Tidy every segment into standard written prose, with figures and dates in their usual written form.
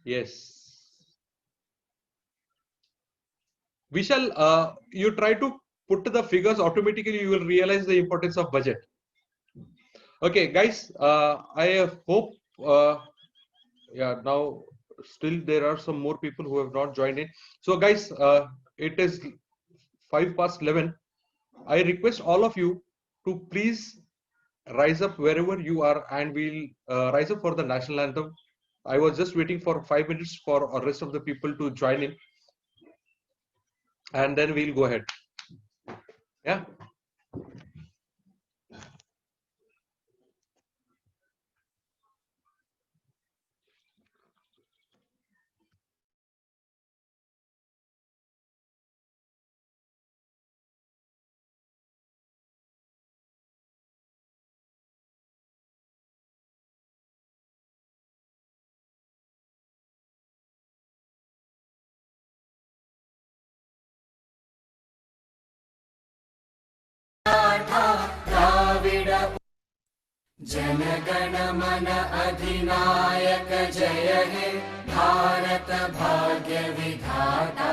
Yes. Vishal, you try to put the figures automatically, you will realize the importance of budget. Okay, guys, I hope, yeah, now still there are some more people who have not joined in. So guys, it is 11:05. I request all of you to please rise up wherever you are, and we'll rise up for the national anthem. I was just waiting for 5 minutes for the rest of the people to join in, and then we'll go ahead. Yeah. जनगण मन अधिनायक जय हे भारत भाग्य विधाता।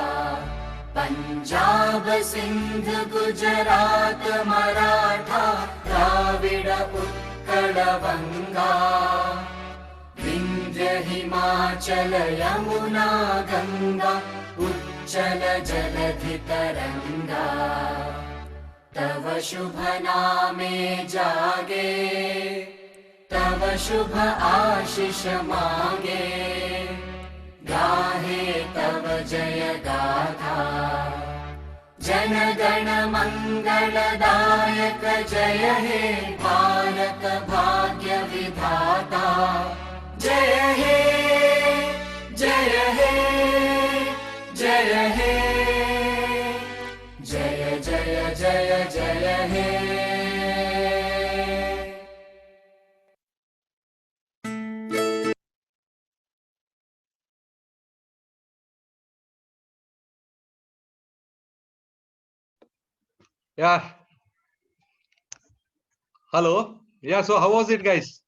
पंजाब सिंध गुजरात मराठा द्राविड उत्कल बंगा। विंध्य हिमाचल यमुना गंगा उच्चल जलधि तरंगा। तव शुभ नामे जागे तव शुभ आशीष मांगे। गाहे तव जय गाथा जन गण मंगलदायक जय हे भारत भाग्य विधाता। जय हे जय हे जय हे जय जय जय जय हे। Yeah. Hello. Yeah. So how was it, guys?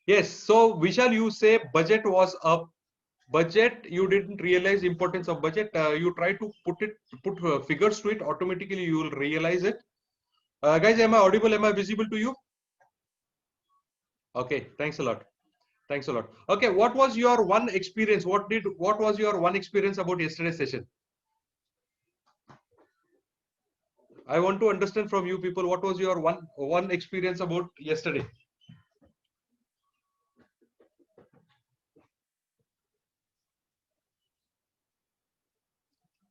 Yes. So Vishal, you say budget was up. Budget, you didn't realize importance of budget. You try to put figures to it. Automatically, you will realize it. Guys, am I audible? Am I visible to you? Okay. Thanks a lot. Thanks a lot. Okay. What was your one experience? What was your one experience about yesterday's session? I want to understand from you people, what was your one experience about yesterday?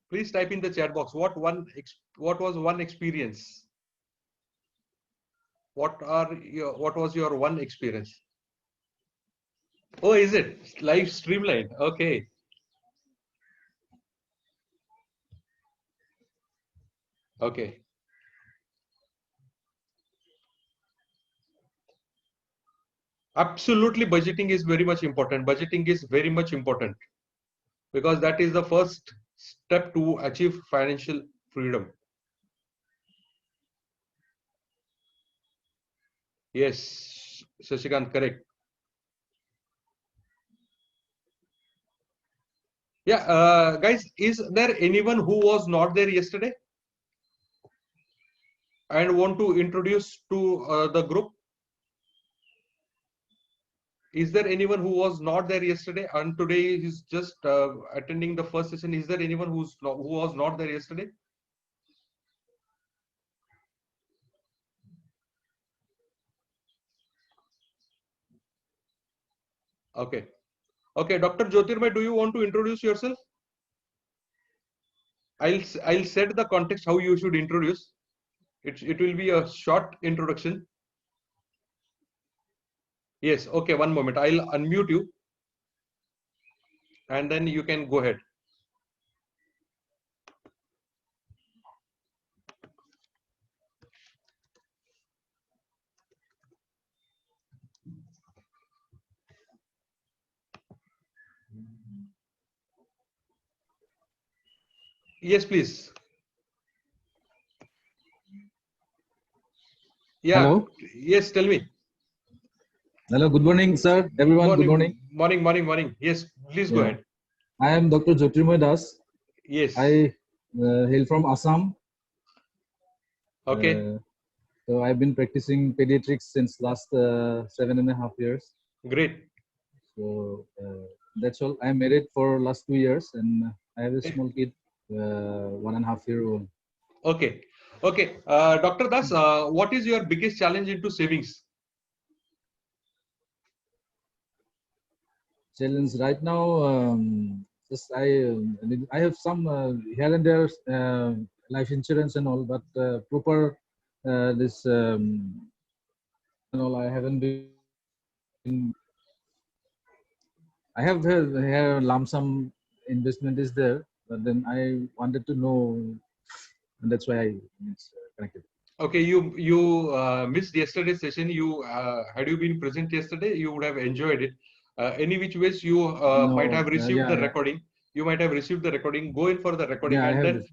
Please type in the chat box. What was one experience? What was your one experience? Oh, is it live streamline? Okay. Okay. Absolutely, budgeting is very much important. Budgeting is very much important because that is the first step to achieve financial freedom. Yes, Shashikant, correct. Yeah, guys, is there anyone who was not there yesterday and want to introduce to the group? Is there anyone who was not there yesterday and today is just attending the first session? Is there anyone who was not there yesterday? Okay. Okay, Dr. Jyotirmay, do you want to introduce yourself? I'll set the context how you should introduce. It will be a short introduction. Yes, okay, one moment. I'll unmute you and then you can go ahead. Yes, please. Yeah. Hello. Yes, tell me. Hello. Good morning, sir. Everyone. Good morning. Morning. Yes, please go Yeah, ahead. I am Dr. Jyotirmoy Das. Yes. I hail from Assam. Okay. So I've been practicing pediatrics since last 7.5 years. Great. So that's all. I'm married for last 2 years, and I have a small kid, 1.5 year old. Okay. Okay. Dr. Das, what is your biggest challenge into savings? Challenge right now. Just I have some here and there life insurance and all, but proper this and all I haven't been. I have here lump sum investment is there, but then I wanted to know, and that's why I connected. Okay, you missed yesterday's session. You had you been present yesterday, you would have enjoyed it. Any which ways you might have No, received the recording. You might have received the recording. Go in for the recording, yeah, I and have then this.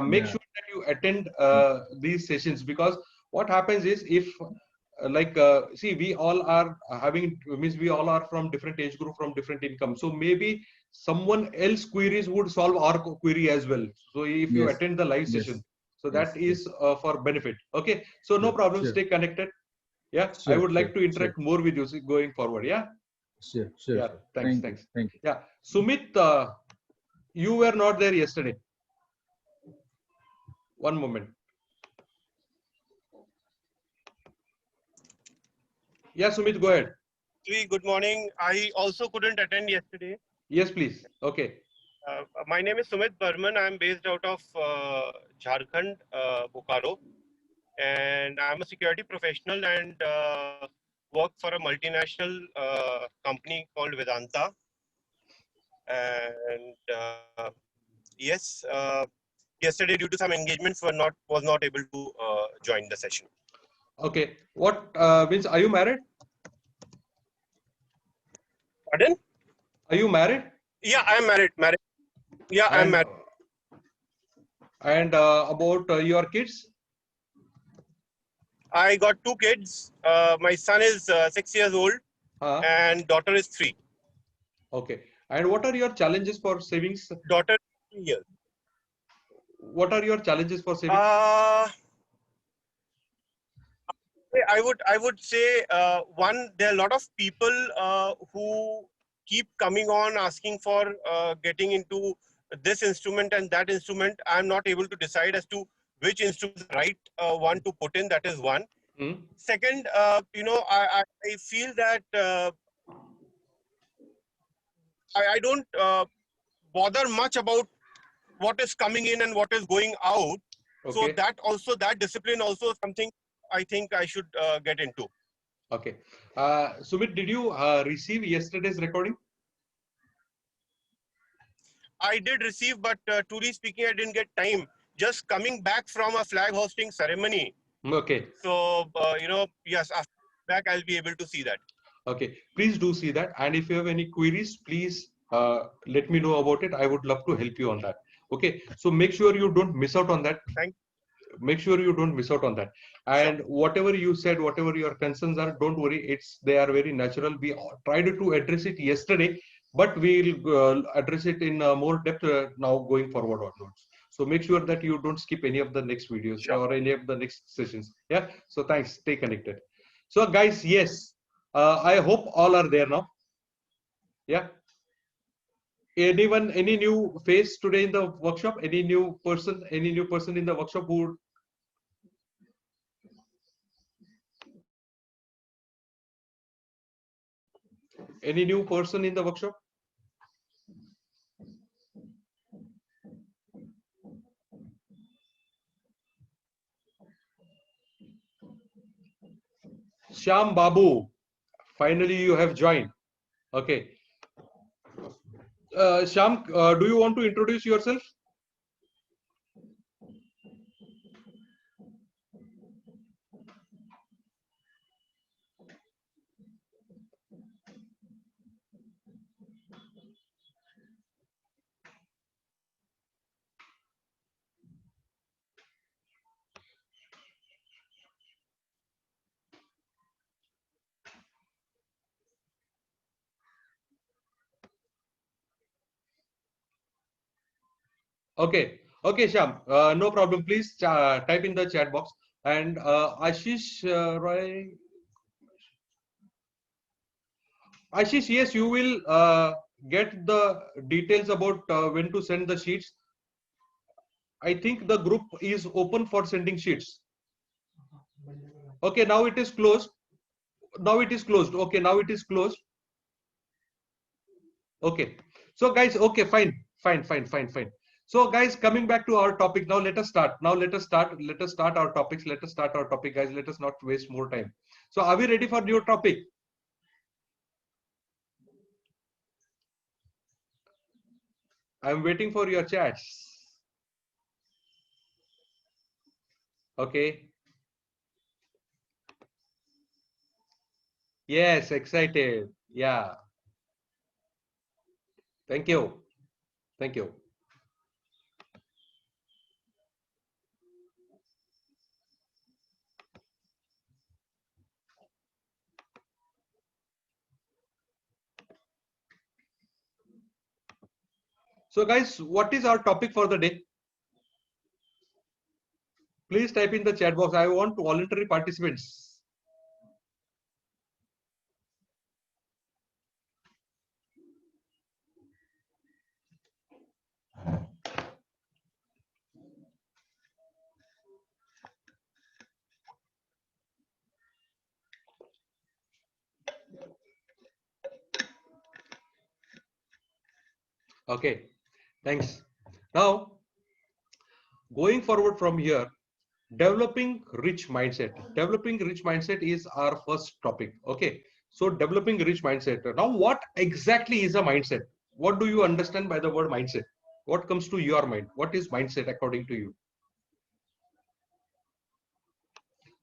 make Yeah, sure that you attend these sessions, because what happens is, if see, we all are having, means we all are from different age group, from different income, so maybe someone else queries would solve our query as well. So if you yes, attend the live yes, session, so yes, that yes. is for benefit. Okay, so no Sure, problem, sure, stay connected. Yeah, I sure, would sure, like to sure, interact more with you going forward. Yeah, sure, sure, yeah, sure. thanks, Thank you, thanks. thank you. Yeah, Sumit, you were not there yesterday. One moment. Yeah, Sumit, go ahead. Good morning. I also couldn't attend yesterday. Yes, please. Okay. My name is Sumit Burman. I'm based out of Jharkhand, Bokaro, and I'm a security professional and work for a multinational company called Vedanta. And yes, yesterday due to some engagements was not able to join the session. Okay. What means, are you married? Pardon? Are you married? Yeah, I'm married. Married. Yeah, I'm And married. about your kids? I got two kids. My son is 6 years old and daughter is 3. Okay. And what are your challenges for savings? Daughter is 3 years. What are your challenges for savings? I would say one, there are a lot of people who keep coming on asking for getting into this instrument and that instrument. I'm not able to decide as to which instrument is the right one to put in. That is one. Second, I feel that I don't bother much about what is coming in and what is going out. So that discipline also is something I think I should get into. Okay. Sumit, did you receive yesterday's recording? I did receive, but truly speaking, I didn't get time. Just coming back from a flag hosting ceremony. Okay. So, yes, after back, I'll be able to see that. Okay. Please do see that. And if you have any queries, please let me know about it. I would love to help you on that. Okay. So make sure you don't miss out on that. Make sure you don't miss out on that. And whatever you said, whatever your concerns are, don't worry. They are very natural. We tried to address it yesterday, but we'll address it in more depth now going forward onwards. So make sure that you don't skip any of the next videos or any of the next sessions. Yeah. So thanks. Stay connected. So guys, yes, I hope all are there now. Yeah. Anyone, any new face today in the workshop? Any new person in the workshop who? Any new person in the workshop? Shyam Babu, finally you have joined. Okay. Shyam, do you want to introduce yourself? Okay. Okay, Sham. No problem. Please type in the chat box. And Ashish Roy. Ashish, yes, you will get the details about when to send the sheets. I think the group is open for sending sheets. Okay, now it is closed. Now it is closed. Okay, now it is closed. Okay. So guys, okay, fine. So guys, coming back to our topic, now let us start. Let us start our topics. Let us start our topic, guys. Let us not waste more time. So are we ready for your topic? I'm waiting for your chats. Okay. Yes, excited. Yeah. Thank you. Thank you. So guys, what is our topic for the day? Please type in the chat box. I want voluntary participants. Okay, thanks. Now, going forward from here, developing rich mindset. Developing rich mindset is our first topic. Okay, so developing rich mindset. Now, what exactly is a mindset? What do you understand by the word mindset? What comes to your mind? What is mindset according to you?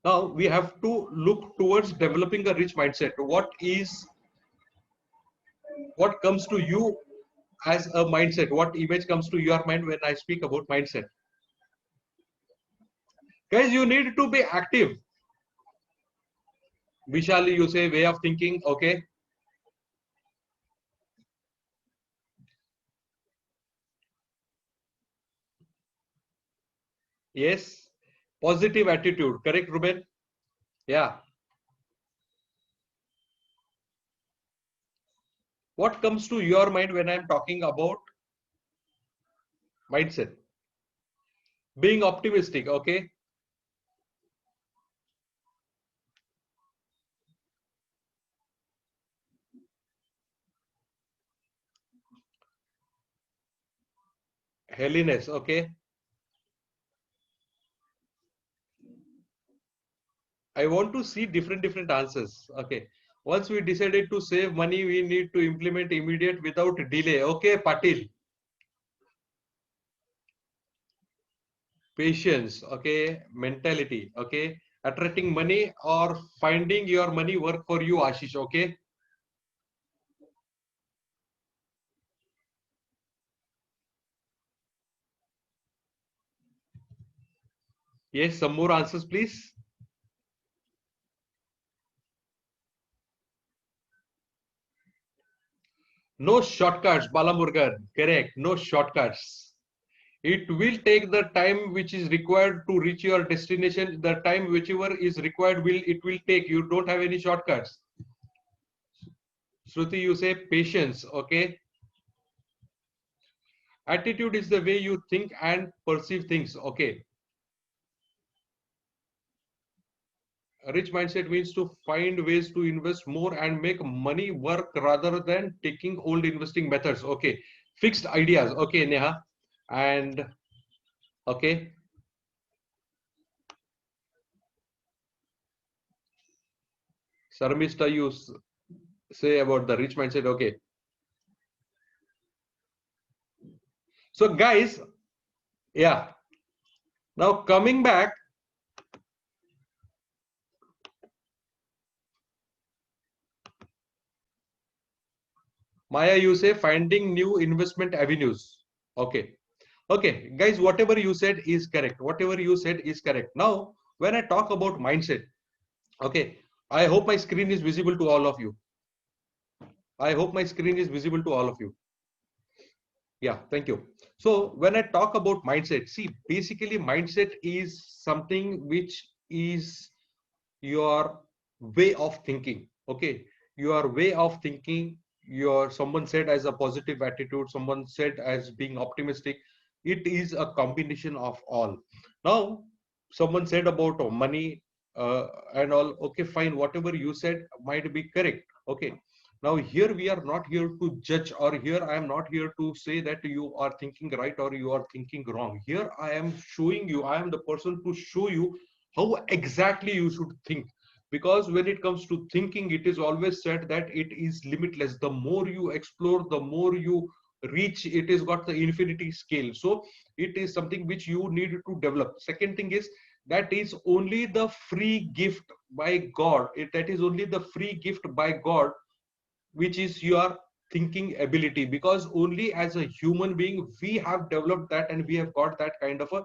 Now, we have to look towards developing a rich mindset. What comes to you as a mindset? What image comes to your mind when I speak about mindset? Guys, you need to be active. Vishali, you say way of thinking. Okay. Yes. Positive attitude. Correct, Ruben? Yeah. What comes to your mind when I'm talking about mindset? Being optimistic. Okay. Holiness. Okay. I want to see different answers. Okay. Once we decided to save money, we need to implement immediate without delay. Okay, Patil. Patience. Okay. Mentality. Okay. Attracting money or finding your money work for you, Ashish. Okay. Yes, some more answers, please. No shortcuts, Balamurgan. Correct. No shortcuts. It will take the time which is required to reach your destination. The time whichever is required it will take. You don't have any shortcuts. Shruti, you say patience. Okay. Attitude is the way you think and perceive things. Okay. A rich mindset means to find ways to invest more and make money work rather than taking old investing methods. Okay. Fixed ideas. Okay, Neha. And okay. Sarmista, you say about the rich mindset. Okay. So guys, yeah. Now coming back, Maya, you say finding new investment avenues. Okay. Okay, guys, whatever you said is correct. Whatever you said is correct. Now, when I talk about mindset, okay, I hope my screen is visible to all of you. I hope my screen is visible to all of you. Yeah, thank you. So when I talk about mindset, see, basically mindset is something which is your way of thinking. Okay, your way of thinking, your, someone said as a positive attitude, someone said as being optimistic. It is a combination of all. Now someone said about money and all. Okay, fine, whatever you said might be correct. Okay, now here we are not here to judge, or here I am not here to say that you are thinking right or you are thinking wrong. Here I am showing you, I am the person to show you how exactly you should think. Because when it comes to thinking, it is always said that it is limitless. The more you explore, the more you reach. It is got the infinity scale. So it is something which you need to develop. Second thing is, that is only the free gift by God. That is only the free gift by God, which is your thinking ability. Because only as a human being we have developed that, and we have got that kind of a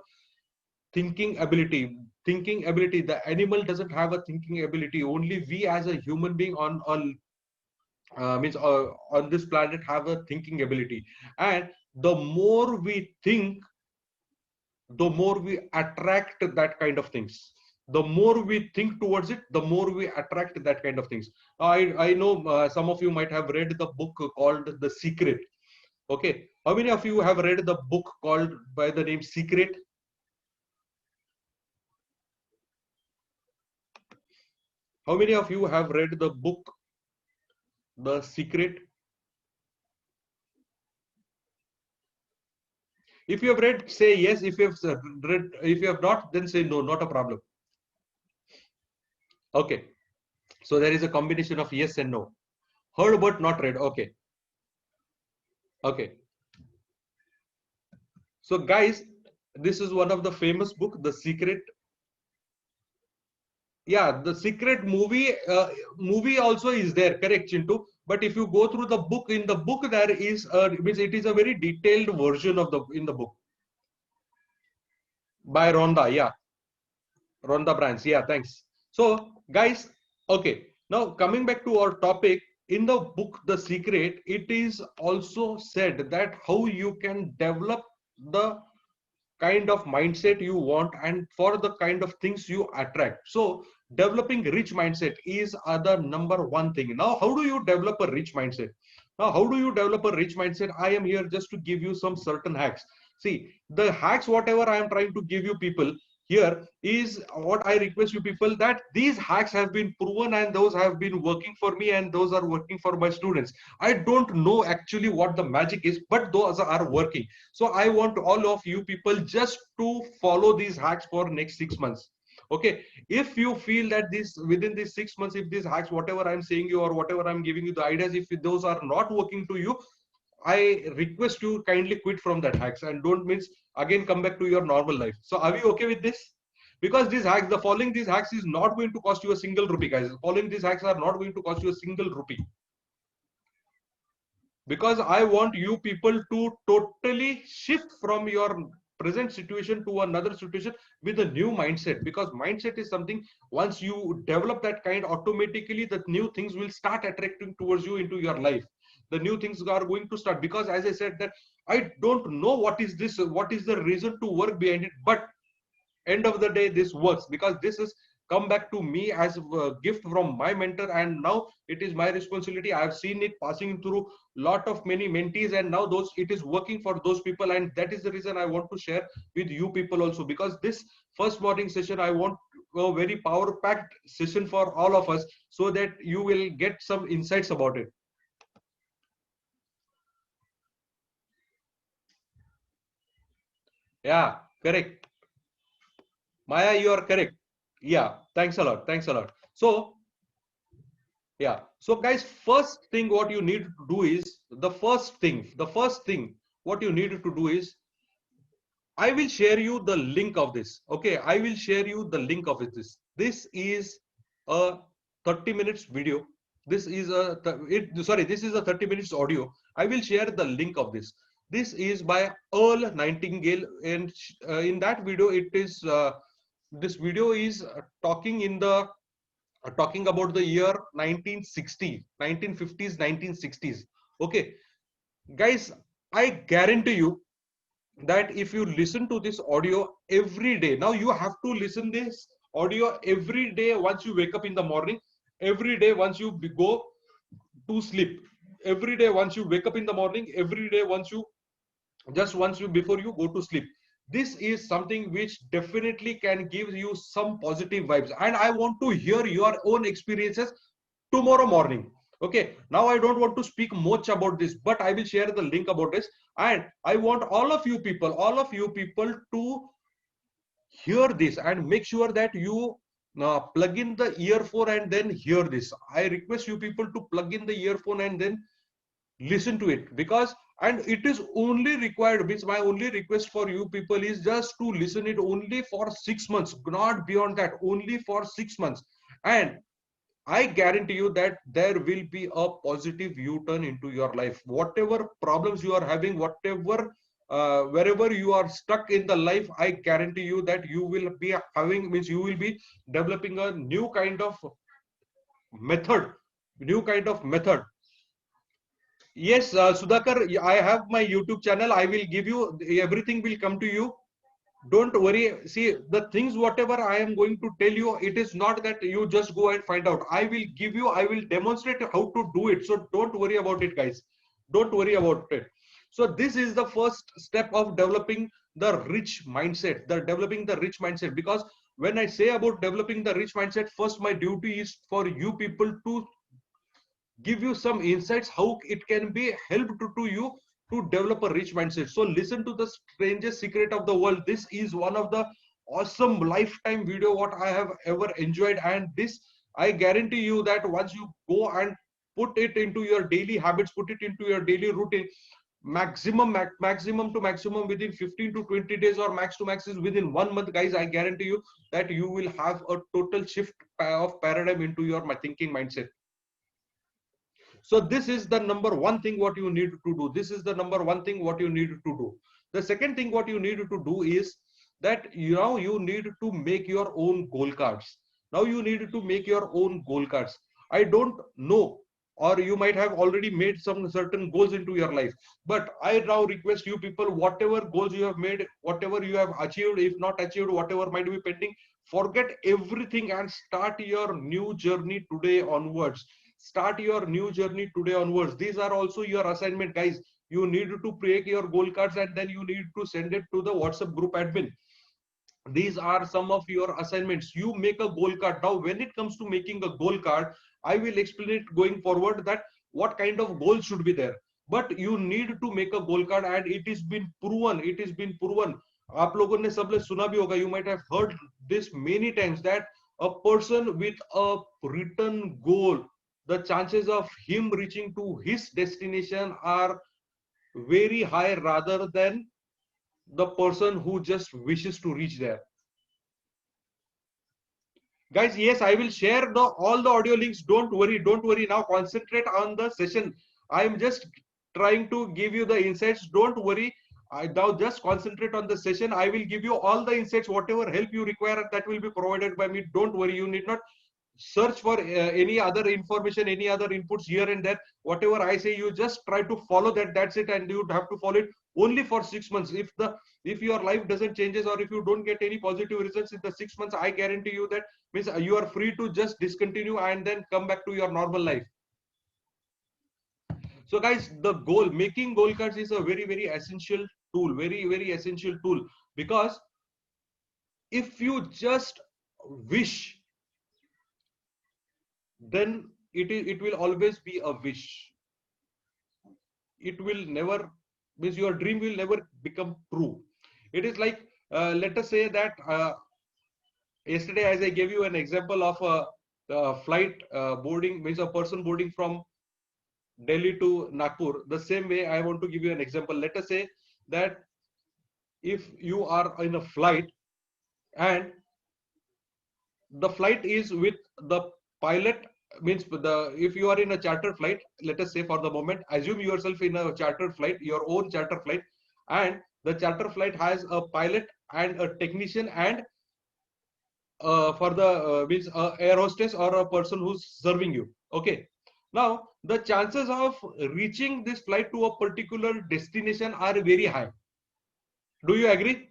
thinking ability. The animal doesn't have a thinking ability. Only we as a human being on means on this planet have a thinking ability. And the more we think, the more we attract that kind of things. The more we think towards it, the more we attract that kind of things. I know some of you might have read the book called The Secret. Okay, how many of you have read the book called by the name Secret? How many of you have read the book The Secret? If you have read, say yes. If you have read, if you have not, then say no, not a problem. Okay, so there is a combination of yes and no. Heard but not read. Okay, okay. So guys, this is one of the famous book, The Secret. Yeah, The Secret movie. Movie also is there, correct, Chintu? But if you go through the book, in the book there is means it is a very detailed version of the in the book by Rhonda. Yeah, Rhonda Brands. Yeah, thanks. So guys, okay. Now coming back to our topic, in the book The Secret, it is also said that how you can develop the kind of mindset you want and for the kind of things you attract. So developing rich mindset is other number one thing. Now how do you develop a rich mindset? Now how do you develop a rich mindset? I am here just to give you some certain hacks. See, the hacks whatever I am trying to give you people here is what I request you people, that these hacks have been proven and those have been working for me and those are working for my students. I don't know actually what the magic is, but those are working. So I want all of you people just to follow these hacks for next 6 months. Okay, if you feel that this within these 6 months, if these hacks whatever I'm saying you or whatever I'm giving you the ideas, if those are not working to you, I request you kindly quit from that hacks and don't means again come back to your normal life. So are we okay with this? Because these hacks, the following these hacks is not going to cost you a single rupee, guys. Following these hacks are not going to cost you a single rupee. Because I want you people to totally shift from your present situation to another situation with a new mindset. Because mindset is something, once you develop that kind, automatically the new things will start attracting towards you into your life. The new things are going to start. Because as I said that I don't know what is this, what is the reason to work behind it, but end of the day this works because this is come back to me as a gift from my mentor, and now it is my responsibility. I have seen it passing through lot of many mentees, and now those it is working for those people, and that is the reason I want to share with you people also. Because this first morning session I want a very power packed session for all of us, so that you will get some insights about it. Yeah, correct. Maya, you are correct. Yeah, thanks a lot. Thanks a lot. So, yeah. So, guys, first thing what you need to do is the first thing what you need to do is I will share you the link of this. Okay, I will share you the link of this. This is a 30 minutes video. This is a this is a 30 minutes audio. I will share the link of this. This is by Earl Nightingale, and in that video, it is this video is talking about the year 1960, 1950s, 1960s. Okay, guys, I guarantee you that if you listen to this audio every day, now you have to listen this audio every day once you wake up in the morning, every day once you go to sleep, every day once you wake up in the morning, every day once you before you go to sleep. This is something which definitely can give you some positive vibes, and I want to hear your own experiences tomorrow morning. Okay, now I don't want to speak much about this, but I will share the link about this, and I want all of you people to hear this and make sure that you plug in the earphone and then hear this. I request you people to plug in the earphone and then listen to it, because and it is only required, means my only request for you people is just to listen it only for 6 months, not beyond that, only for 6 months. And I guarantee you that there will be a positive U-turn into your life. Whatever problems you are having, whatever wherever you are stuck in the life, I guarantee you that you will be having, means you will be developing a new kind of method, new kind of method. Yes, Sudhakar, I have my YouTube channel. I will give you, everything will come to you. Don't worry. See, the things, whatever I am going to tell you, it is not that you just go and find out. I will give you, I will demonstrate how to do it. So don't worry about it, guys. Don't worry about it. So this is the first step of developing the rich mindset, developing the rich mindset. Because when I say about developing the rich mindset, first my duty is for you people to give you some insights how it can be helped to you to develop a rich mindset. So listen to the strangest secret of the world. This is one of the awesome lifetime video what I have ever enjoyed, and this I guarantee you that once you go and put it into your daily habits, put it into your daily routine, maximum to maximum within 15 to 20 days, or max to max is within 1 month, guys, I guarantee you that you will have a total shift of paradigm into your thinking mindset. So this is the number one thing what you need to do. This is the number one thing what you need to do. The second thing what you need to do is that you need to make your own goal cards. Now you need to make your own goal cards. I don't know, or you might have already made some certain goals into your life, but I now request you people, whatever goals you have made, whatever you have achieved, if not achieved, whatever might be pending, forget everything and start your new journey today onwards. Start your new journey today onwards. These are also your assignment, guys. You need to create your goal cards and then you need to send it to the WhatsApp group admin. These are some of your assignments. You make a goal card. Now when it comes to making a goal card, I will explain it going forward that what kind of goals should be there, but you need to make a goal card, and it is been proven, it is been proven. आप लोगों ने सब लोग सुना भी होगा, you might have heard this many times, that a person with a written goal, the chances of him reaching to his destination are very high rather than the person who just wishes to reach there. Guys, yes, I will share all the audio links. Don't worry. Now concentrate on the session. I am just trying to give you the insights. Don't worry. Now just concentrate on the session. I will give you all the insights, whatever help you require, that will be provided by me. Don't worry. You need not search for any other information, any other inputs here and there. Whatever I say, you just try to follow that. That's it, and you have to follow it only for 6 months. If your life doesn't changes, or if you don't get any positive results in the 6 months, I guarantee you that means you are free to just discontinue and then come back to your normal life. So guys, the making goal cards is a very essential tool, very essential tool, because if you just wish, then it will always be a wish. It will never, means your dream will never become true. It is like let us say that yesterday, as I gave you an example of a flight boarding, means a person boarding from Delhi to Nagpur. The same way I want to give you an example. Let us say that if you are in a flight and the flight is with the pilot, means if you are in a charter flight, let us say for the moment, assume yourself in a charter flight, your own charter flight, and the charter flight has a pilot and a technician, and for the means air hostess or a person who's serving you. Okay, now the chances of reaching this flight to a particular destination are very high. Do you agree?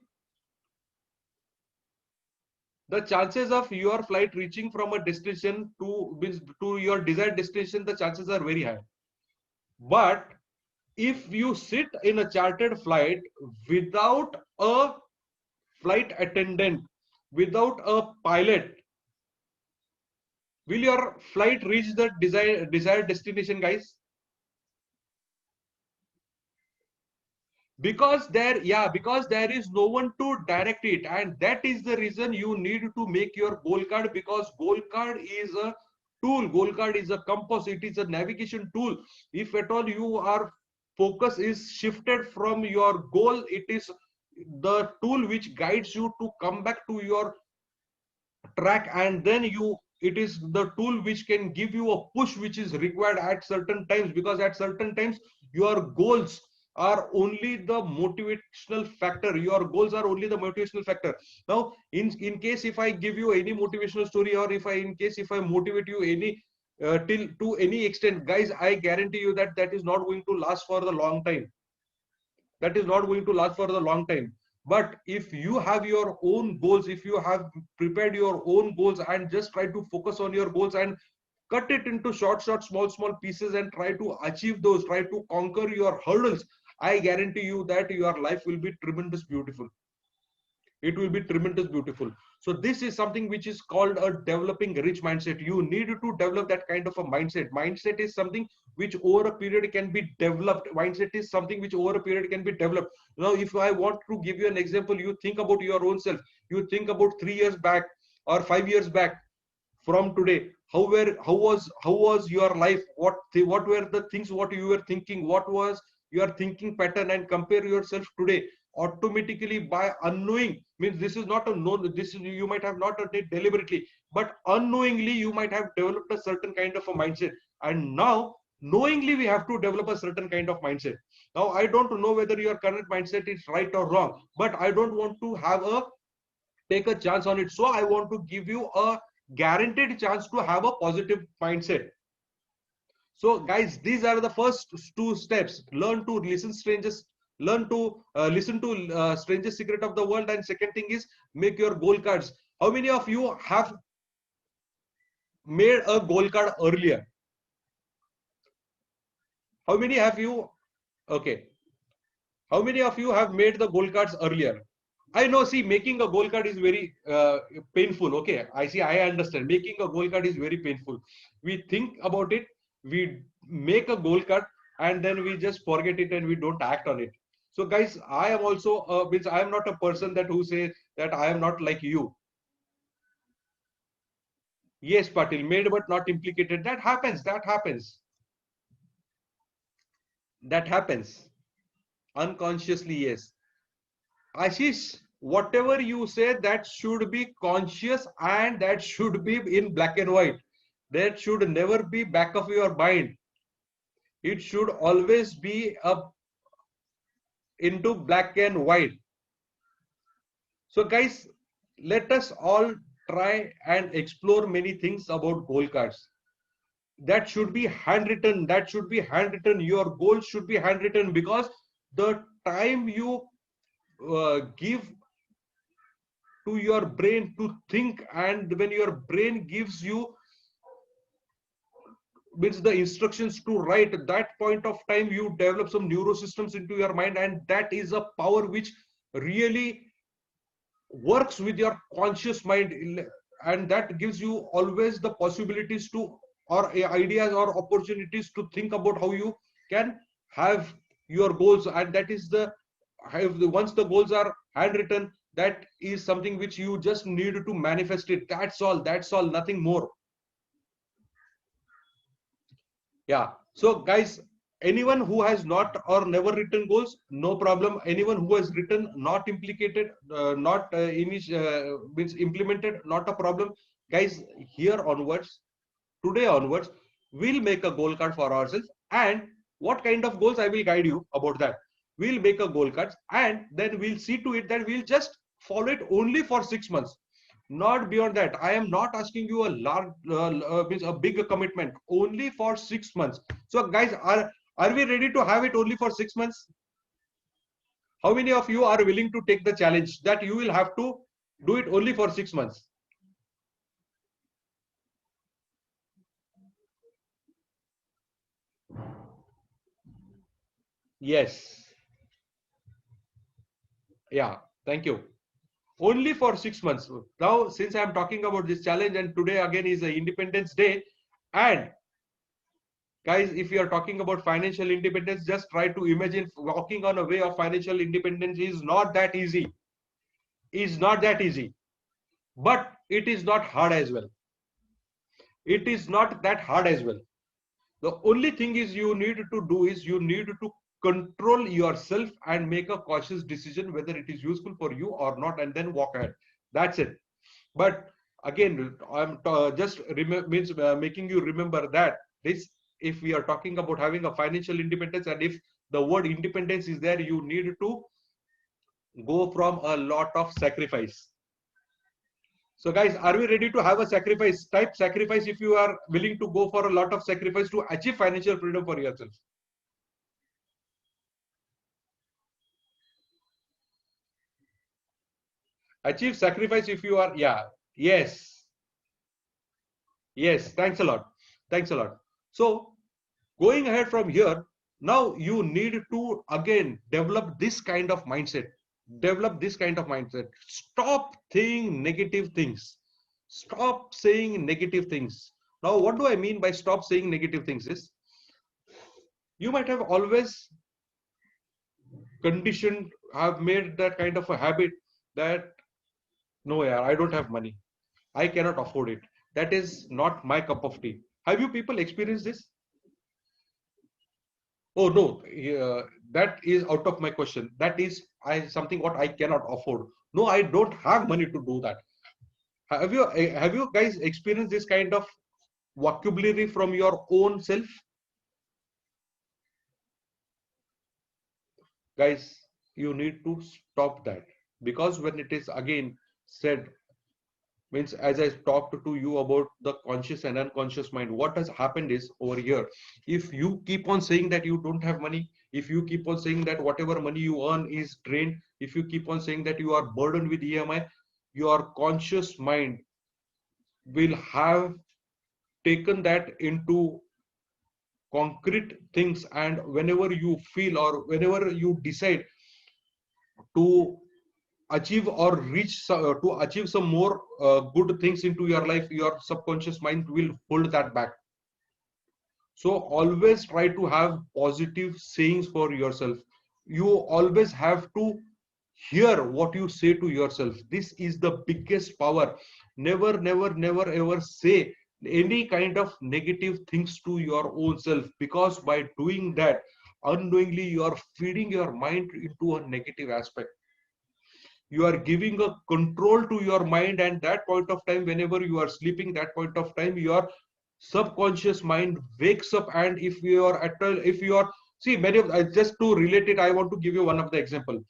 The chances of your flight reaching from a destination to your desired destination, the chances are very high. But if you sit in a chartered flight without a flight attendant, without a pilot, will your flight reach the desired destination, guys? Because there is no one to direct it, and that is the reason you need to make your goal card, because goal card is a tool, goal card is a compass, it is a navigation tool. If at all your focus is shifted from your goal, it is the tool which guides you to come back to your track, and then it is the tool which can give you a push which is required at certain times, because at certain times your goals are only the motivational factor, your goals are only the motivational factor. Now in case if I give you any motivational story, or if I motivate you any till to any extent, guys, I guarantee you that that is not going to last for the long time, that is not going to last for the long time. But if you have your own goals, if you have prepared your own goals and just try to focus on your goals and cut it into short small pieces and try to achieve those, try to conquer your hurdles, I guarantee you that your life will be tremendous beautiful, it will be tremendous beautiful. So this is something which is called a developing rich mindset. You need to develop that kind of a mindset is something which over a period can be developed. Mindset is something which over a period can be developed. Now if I want to give you an example, you think about your own self, you think about 3 years back or 5 years back from today, how was your life, what were the things what you were thinking, what was your thinking pattern, and compare yourself today. Automatically, by unknowing, means this is not a known, this is, you might have not done it deliberately, but unknowingly you might have developed a certain kind of a mindset, and now knowingly we have to develop a certain kind of mindset. Now I don't know whether your current mindset is right or wrong, but I don't want to have a take a chance on it, so I want to give you a guaranteed chance to have a positive mindset. So guys, these are the first 2 steps. Learn to listen strangers, learn to listen to strangers secret of the world, and second thing is make your goal cards. How many of you have made a goal card earlier? How many have you? Okay, how many of you have made the goal cards earlier? I know, see, making a goal card is very painful. Okay, I understand. Making a goal card is very painful. We think about it, we make a goal card, and then we just forget it and we don't act on it. So guys, I am also, means I am not a person that who say that I am not like you. Yes, Patil, made but not implicated. That happens, that happens. That happens. Unconsciously, yes. Ashish, whatever you say, that should be conscious and that should be in black and white. That should never be back of your mind. It should always be up into black and white. So guys, let us all try and explore many things about goal cards. That should be handwritten. That should be handwritten. Your goal should be handwritten, because the time you give to your brain to think, and when your brain gives you means the instructions to write, at that point of time you develop some neurosystems into your mind, and that is a power which really works with your conscious mind, and that gives you always the possibilities to, or ideas or opportunities to think about how you can have your goals. And that is the once the goals are handwritten, that is something which you just need to manifest it. That's all, nothing more. Yeah. So guys, anyone who has not or never written goals, no problem. Anyone who has written, not implicated, not means implemented, not a problem. Guys, here onwards, today onwards, we'll make a goal card for ourselves. And what kind of goals, I will guide you about that. We'll make a goal card, and then we'll see to it that we'll just follow it only for 6 months. Not beyond that. I am not asking you a large means a big commitment, only for 6 months. So guys, are we ready to have it only for 6 months? How many of you are willing to take the challenge that you will have to do it only for 6 months? Yes. Yeah. Thank you. Only for 6 months. Now, since I am talking about this challenge, and today again is the Independence Day, and guys, if you are talking about financial independence, just try to imagine walking on a way of financial independence is not that easy. Is not that easy, but it is not hard as well. It is not that hard as well. The only thing is you need to do is you need to control yourself and make a cautious decision whether it is useful for you or not, and then walk ahead. That's it. But again, I'm just making you remember that this, if we are talking about having a financial independence, and if the word independence is there, you need to go from a lot of sacrifice. So guys, are we ready to have a sacrifice? Type sacrifice if you are willing to go for a lot of sacrifice to achieve financial freedom for yourself. Achieve sacrifice if you are, yeah, yes, yes, thanks a lot. Thanks a lot. So going ahead from here, now you need to again develop this kind of mindset. Develop this kind of mindset. Stop saying negative things. Stop saying negative things. Now, what do I mean by stop saying negative things is, you might have always conditioned, have made that kind of a habit that, no, yeah, I don't have money. I cannot afford it. That is not my cup of tea. Have you people experienced this? Oh no, that is out of my question. That is something what I cannot afford. No, I don't have money to do that. Have you guys experienced this kind of vocabulary from your own self? Guys, you need to stop that, because when it is again said, means as I talked to you about the conscious and unconscious mind, what has happened is over here, if you keep on saying that you don't have money, if you keep on saying that whatever money you earn is drained, if you keep on saying that you are burdened with EMI, your conscious mind will have taken that into concrete things, and whenever you feel or whenever you decide to achieve or reach to achieve some more good things into your life, your subconscious mind will hold that back. So always try to have positive sayings for yourself. You always have to hear what you say to yourself. This is the biggest power. Never ever say any kind of negative things to your own self, because by doing that, unknowingly you are feeding your mind into a negative aspect. You are giving a control to your mind, and that point of time, whenever you are sleeping, that point of time your subconscious mind wakes up. And if you are if you are, see, many of, just to relate it, I want to give you one of the example.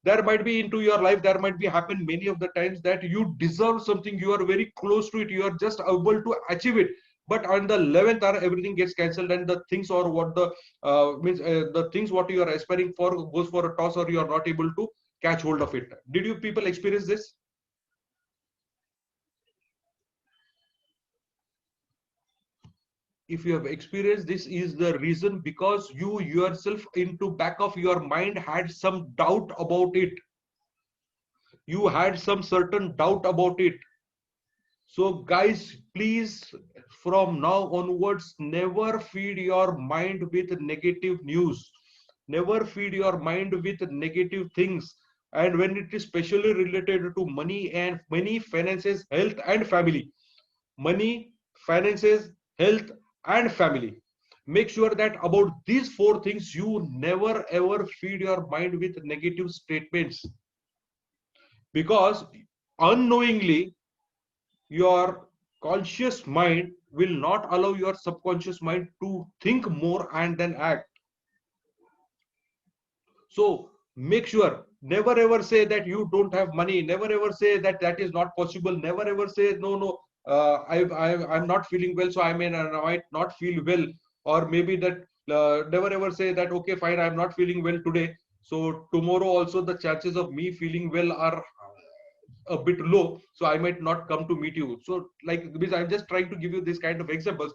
There might be into your life, there might be happen many of the times that you deserve something, you are very close to it, you are just able to achieve it, but on the 11th hour everything gets cancelled, and the things or what the the things what you are aspiring for goes for a toss, or you are not able to catch hold of it. Did you people experience this? If you have experienced this, is the reason because you yourself into back of your mind had some doubt about it. You had some certain doubt about it. So guys, please, from now onwards, never feed your mind with negative news. Never feed your mind with negative things. And when it is specially related to money and money, finances, health, and family. Money, finances, health, and family. Make sure that about these four things, you never ever feed your mind with negative statements. Because unknowingly, your conscious mind will not allow your subconscious mind to think more and then act. So make sure, never ever say that you don't have money, never ever say that that is not possible, never ever say no, I'm not feeling well, so I might not feel well, or maybe that never ever say that okay fine, I'm not feeling well today, So tomorrow also the chances of me feeling well are a bit low. So I might not come to meet you. So like, because I'm just trying to give you this kind of examples.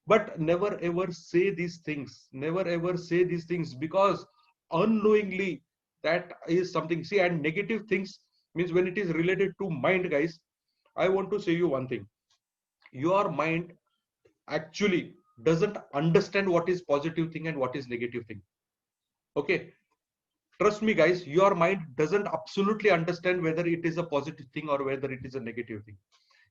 But never ever say these things. Never ever say these things, because unknowingly that is something. See, and negative things means when it is related to mind, guys, I want to say you one thing. Your mind actually doesn't understand what is positive thing and what is negative thing. Okay. Trust me, guys, your mind doesn't absolutely understand whether it is a positive thing or whether it is a negative thing.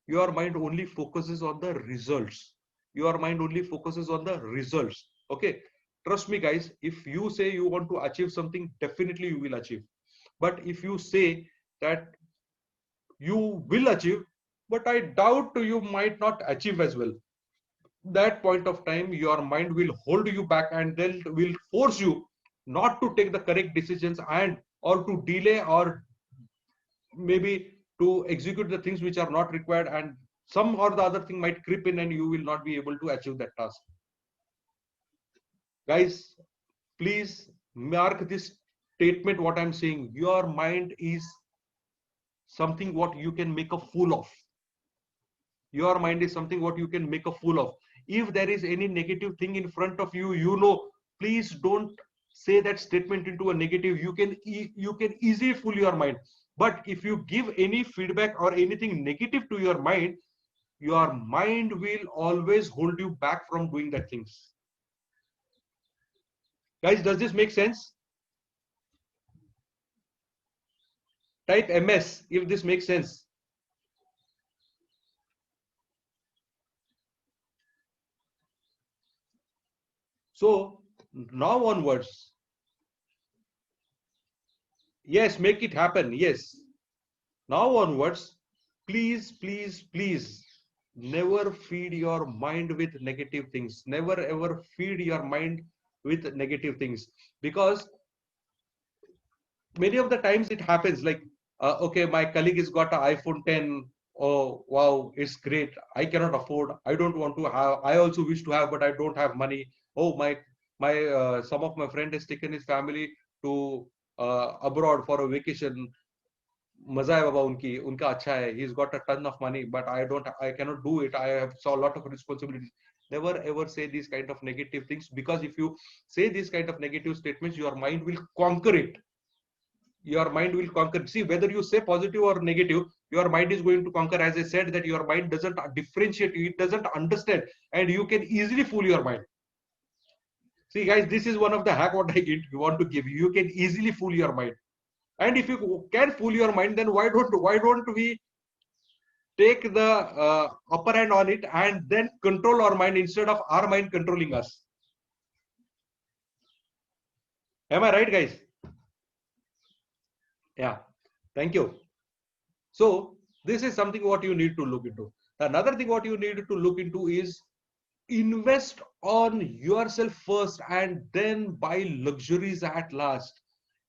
Your mind only focuses on the results. Your mind only focuses on the results. Okay. Trust me, guys, if you say you want to achieve something, definitely you will achieve. But if you say that you will achieve, but I doubt you might not achieve as well, that point of time, your mind will hold you back and then will force you not to take the correct decisions and or to delay or maybe to execute the things which are not required, and some or the other thing might creep in and you will not be able to achieve that task. Guys, please mark this statement what I'm saying. Your mind is something what you can make a fool of. Your mind is something what you can make a fool of. If there is any negative thing in front of you, you know, please don't say that statement into a negative. You can easily fool your mind. But if you give any feedback or anything negative to your mind will always hold you back from doing that things. Guys, does this make sense? Type MS if this makes sense. So now onwards, yes, make it happen. Yes. Now onwards, please, please, please never feed your mind with negative things. Never ever feed your mind with negative things, because many of the times it happens like, okay, my colleague has got an iPhone 10. Oh, wow, it's great. I cannot afford. I don't want to have. I also wish to have, but I don't have money. Oh, my some of my friend has taken his family to abroad for a vacation. मजा है बाबा उनकी उनका अच्छा है. He's got a ton of money, but I cannot do it. I have so a lot of responsibilities. Never ever say these kind of negative things, because if you say these kind of negative statements, your mind will conquer it. Your mind will conquer. See, whether you say positive or negative, your mind is going to conquer. As I said, that your mind doesn't differentiate, it doesn't understand, and you can easily fool your mind. See, guys, this is one of the hack what I want to give you. You can easily fool your mind. And if you can fool your mind, then why don't we take the upper hand on it and then control our mind instead of our mind controlling us? Am I right, guys? Yeah, thank you. So this is something what you need to look into. Another thing what you need to look into is invest on yourself first and then buy luxuries at last.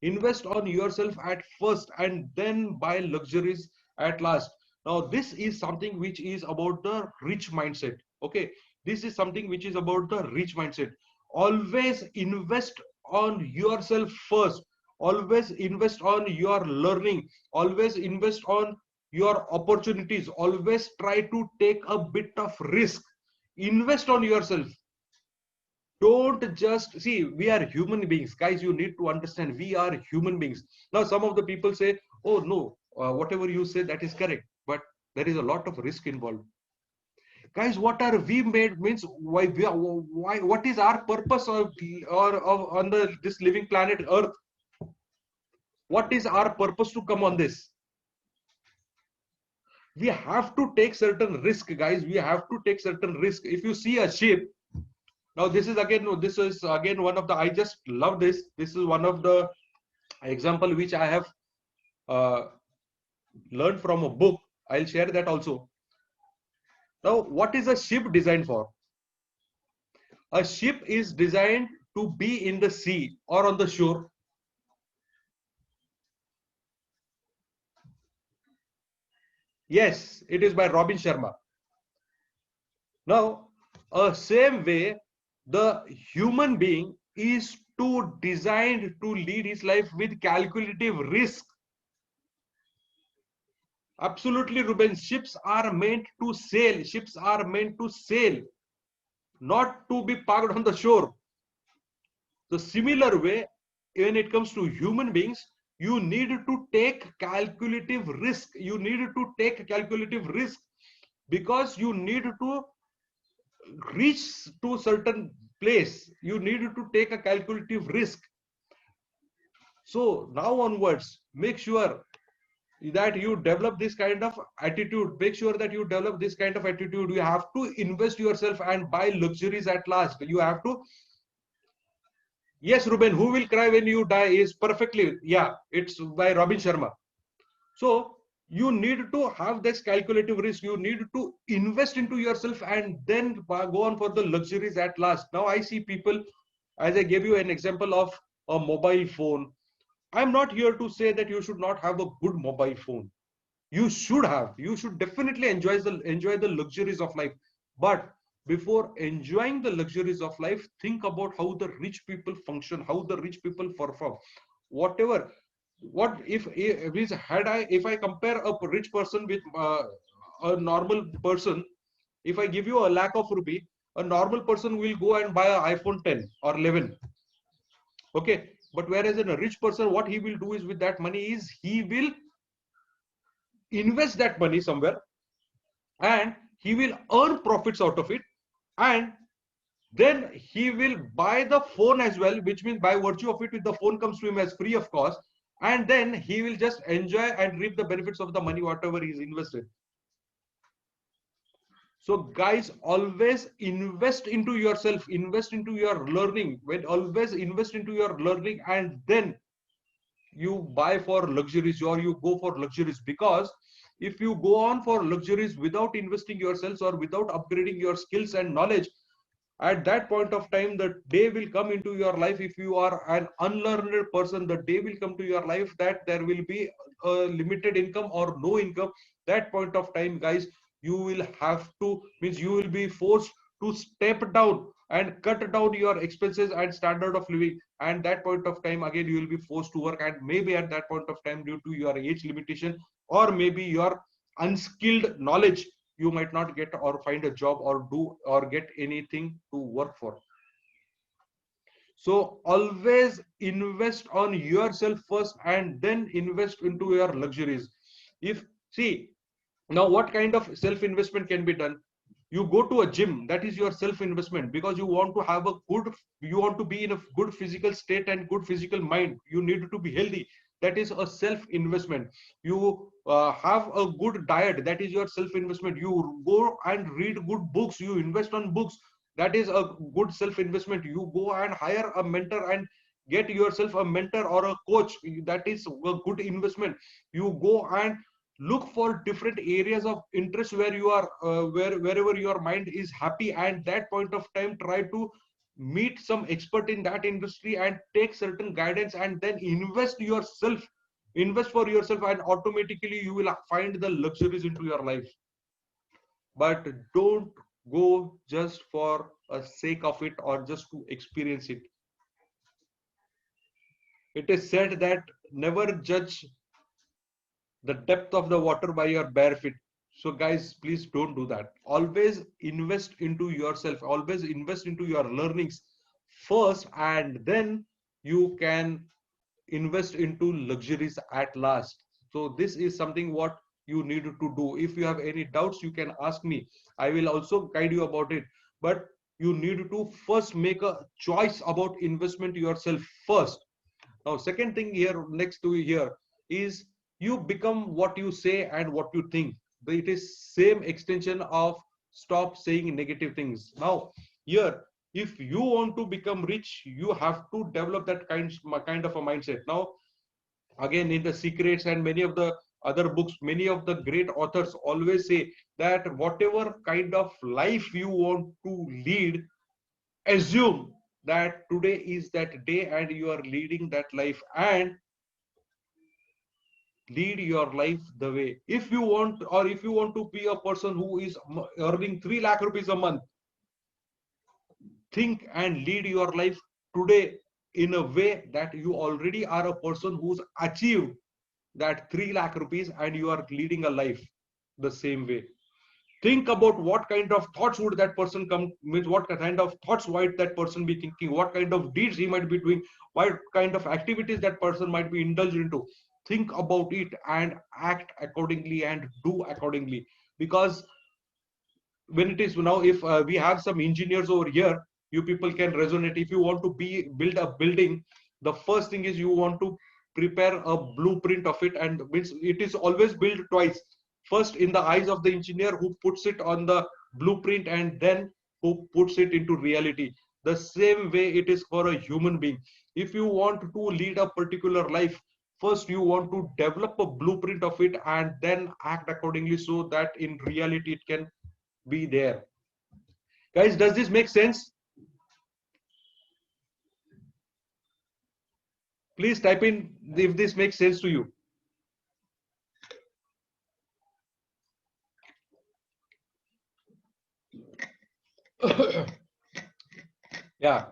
Invest on yourself at first and then buy luxuries at last. Now this is something which is about the rich mindset. Okay, this is something which is about the rich mindset. Always invest on yourself first. Always invest on your learning. Always invest on your opportunities. Always try to take a bit of risk. Invest on yourself. Don't just see, we are human beings, guys. You need to understand, we are human beings. Now some of the people say, oh no, whatever you say, that is correct, but there is a lot of risk involved. Guys, what are we made means why what is our purpose of on this living planet Earth? What is our purpose to come on this? We have to take certain risk, guys. We have to take certain risk. If you see a ship, now this is again one of the, I just love this. This is one of the example which I have learned from a book. I'll share that also. Now, what is a ship designed for? A ship is designed to be in the sea or on the shore. Yes, it is by Robin Sharma. Now, same way, the human being is designed to lead his life with calculative risk. Absolutely, Ruben. Ships are meant to sail. Ships are meant to sail, not to be parked on the shore. The similar way, when it comes to human beings, you need to take calculative risk. You need to take calculative risk because you need to reach to certain place. You need to take a calculative risk. So now onwards, make sure that you develop this kind of attitude. Make sure that you develop this kind of attitude. You have to invest yourself and buy luxuries at last. You have to. Yes, Ruben, Who Will Cry When You Die is perfectly, yeah, it's by Robin Sharma. So you need to have this calculative risk. You need to invest into yourself and then go on for the luxuries at last. Now I see people, as I gave you an example of a mobile phone. I'm not here to say that you should not have a good mobile phone. You should have. You should definitely enjoy the luxuries of life. But before enjoying the luxuries of life, think about how the rich people function, how the rich people perform. Whatever, what if I compare a rich person with a normal person, if I give you a lakh of rupee, a normal person will go and buy an iPhone 10 or 11. Okay, but whereas in a rich person, what he will do is with that money is he will invest that money somewhere and he will earn profits out of it, and then he will buy the phone as well, which means by virtue of it, the phone comes to him as free of cost, and then he will just enjoy and reap the benefits of the money whatever he's invested. So guys, always invest into yourself, invest into your learning. When always invest into your learning, and then you buy for luxuries or you go for luxuries. Because if you go on for luxuries without investing yourselves or without upgrading your skills and knowledge, at that point of time, the day will come into your life. If you are an unlearned person, the day will come to your life that there will be a limited income or no income. That point of time, guys, you will have to, means you will be forced to step down and cut down your expenses and standard of living. And that point of time, again, you will be forced to work. And maybe at that point of time, due to your age limitation or maybe your unskilled knowledge, you might not get or find a job or do or get anything to work for. So always invest on yourself first and then invest into your luxuries. If see, now what kind of self investment can be done? You go to a gym, that is your self investment, because you want to have a good, you want to be in a good physical state and good physical mind. You need to be healthy. That is a self investment. You have a good diet. That is your self investment. You go and read good books. You invest on books. That is a good self investment. You go and hire a mentor and get yourself a mentor or a coach. That is a good investment. You go and look for different areas of interest where you are wherever your mind is happy, and that point of time try to meet some expert in that industry and take certain guidance, and then invest for yourself, and automatically you will find the luxuries into your life. But don't go just for a sake of it or just to experience it. It is said that never judge the depth of the water by your bare feet. So guys, please don't do that. Always invest into yourself. Always invest into your learnings first, and then you can invest into luxuries at last. So this is something what you need to do. If you have any doubts, you can ask me. I will also guide you about it. But you need to first make a choice about investment yourself first. Now, second thing here, next to here, is you become what you say and what you think. It is same extension of stop saying negative things. Now, here, if you want to become rich, you have to develop that kind of a mindset. Now, again, in The Secrets and many of the other books, many of the great authors always say that whatever kind of life you want to lead, assume that today is that day and you are leading that life, and lead your life the way. If you want, or if you want to be a person who is earning 3 lakh rupees a month, think and lead your life today in a way that you already are a person who's achieved that 3 lakh rupees and you are leading a life the same way. Think about what kind of thoughts would that person come with, what kind of thoughts might that person be thinking, what kind of deeds he might be doing, what kind of activities that person might be indulged into. Think about it and act accordingly and do accordingly. Because when it is now, if we have some engineers over here, you people can resonate. If you want to build a building, the first thing is you want to prepare a blueprint of it, and means it is always built twice. First in the eyes of the engineer who puts it on the blueprint, and then who puts it into reality. The same way it is for a human being. If you want to lead a particular life, first you want to develop a blueprint of it and then act accordingly, so that in reality it can be there. Guys, does this make sense? Please type in if this makes sense to you. Yeah.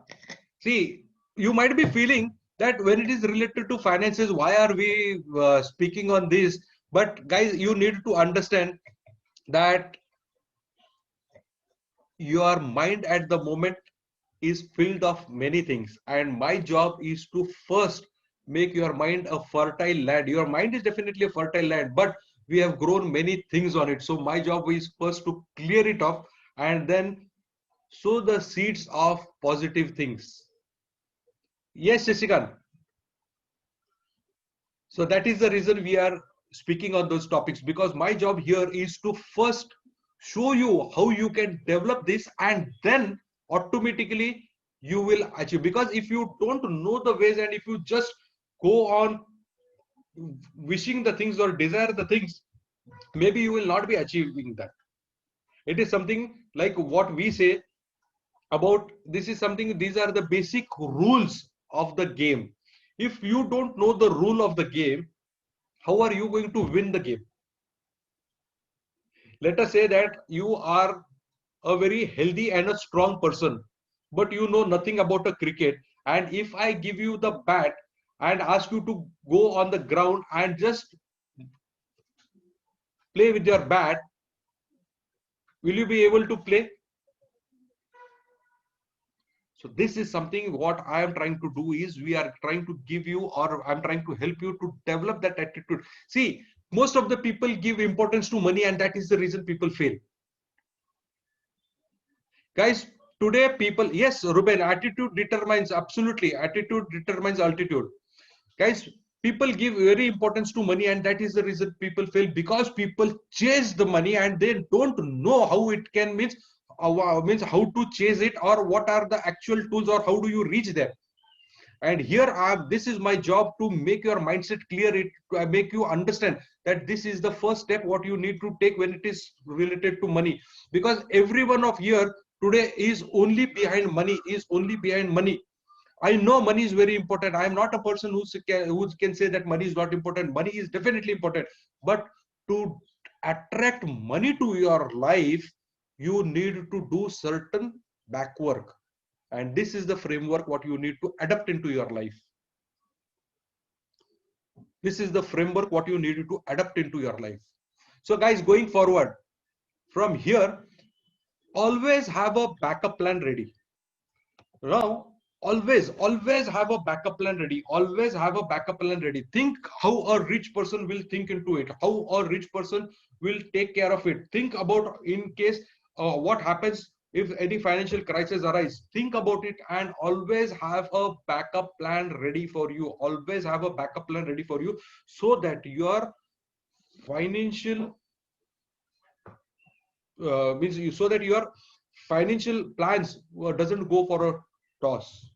See, you might be feeling that when it is related to finances, why are we speaking on this? But guys, you need to understand that your mind at the moment is filled of many things, and my job is to first make your mind a fertile land. Your mind is definitely a fertile land, but we have grown many things on it. So my job is first to clear it off and then sow the seeds of positive things. Yes, Shashikan. So that is the reason we are speaking on those topics, because my job here is to first show you how you can develop this, and then automatically you will achieve. Because if you don't know the ways and if you just go on wishing the things or desire the things, maybe you will not be achieving that. It is something like what we say about this is something, these are the basic rules of the game. If you don't know the rule of the game, how are you going to win the game? Let us say that you are a very healthy and a strong person, but you know nothing about a cricket, and if I give you the bat and ask you to go on the ground and just play with your bat, will you be able to play? So this is something what I am trying to do is we are trying to give you, or I'm trying to help you to develop that attitude. See, most of the people give importance to money, and that is the reason people fail. Guys, today people, yes, Ruben, attitude determines, absolutely, attitude determines altitude. Guys, people give very importance to money, and that is the reason people fail, because people chase the money and they don't know how it can means how to chase it, or what are the actual tools, or how do you reach there. And here this is my job to make your mindset clear, it to make you understand that this is the first step what you need to take when it is related to money. Because everyone of here today is only behind money, is only behind money. I know money is very important. I am not a person who can say that money is not important. Money is definitely important. But to attract money to your life, you need to do certain back work. And this is the framework what you need to adapt into your life. This is the framework what you need to adapt into your life. So guys, going forward from here, always have a backup plan ready. Now, always have a backup plan ready. Always have a backup plan ready. Think how a rich person will think into it, how a rich person will take care of it. Think about in case what happens if any financial crisis arise. Think about it, and always have a backup plan ready for you. Always have a backup plan ready for you, so that your financial so that your financial plans doesn't go for a toss.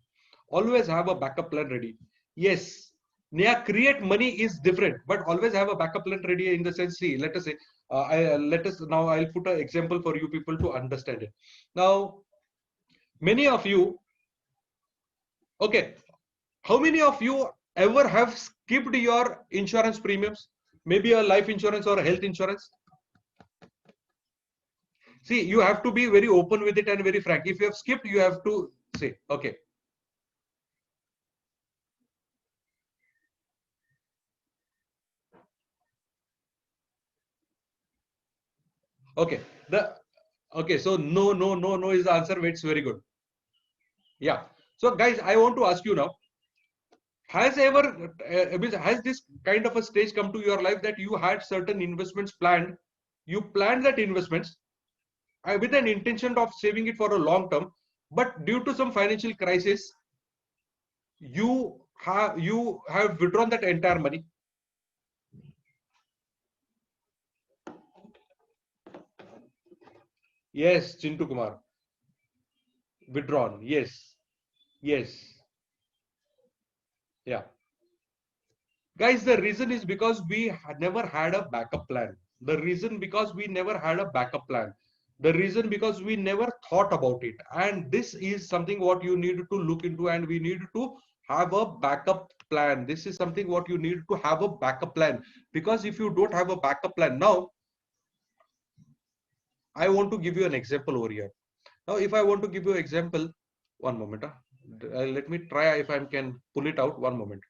Always have a backup plan ready. Yes, yeah, create money is different, but always have a backup plan ready in the sense. See, let us say, I'll put an example for you people to understand it. Now, many of you, okay, how many of you ever have skipped your insurance premiums? Maybe a life insurance or a health insurance. See, you have to be very open with it and very frank. If you have skipped, you have to say, okay, Okay. Okay. So no is the answer. It's very good. Yeah. So guys, I want to ask you now. Has this kind of a stage come to your life that you had certain investments planned? You planned that investments with an intention of saving it for a long term, but due to some financial crisis, you have withdrawn that entire money. Yes, Chintu Kumar, withdrawn. Yes, yes, yeah. Guys, the reason is because we never had a backup plan. The reason because we never had a backup plan. The reason because we never thought about it. And this is something what you need to look into, and we need to have a backup plan. This is something what you need to have a backup plan. Because if you don't have a backup plan now, I want to give you an example over here. Now, if I want to give you an example, one moment. Let me try if I can pull it out. One moment.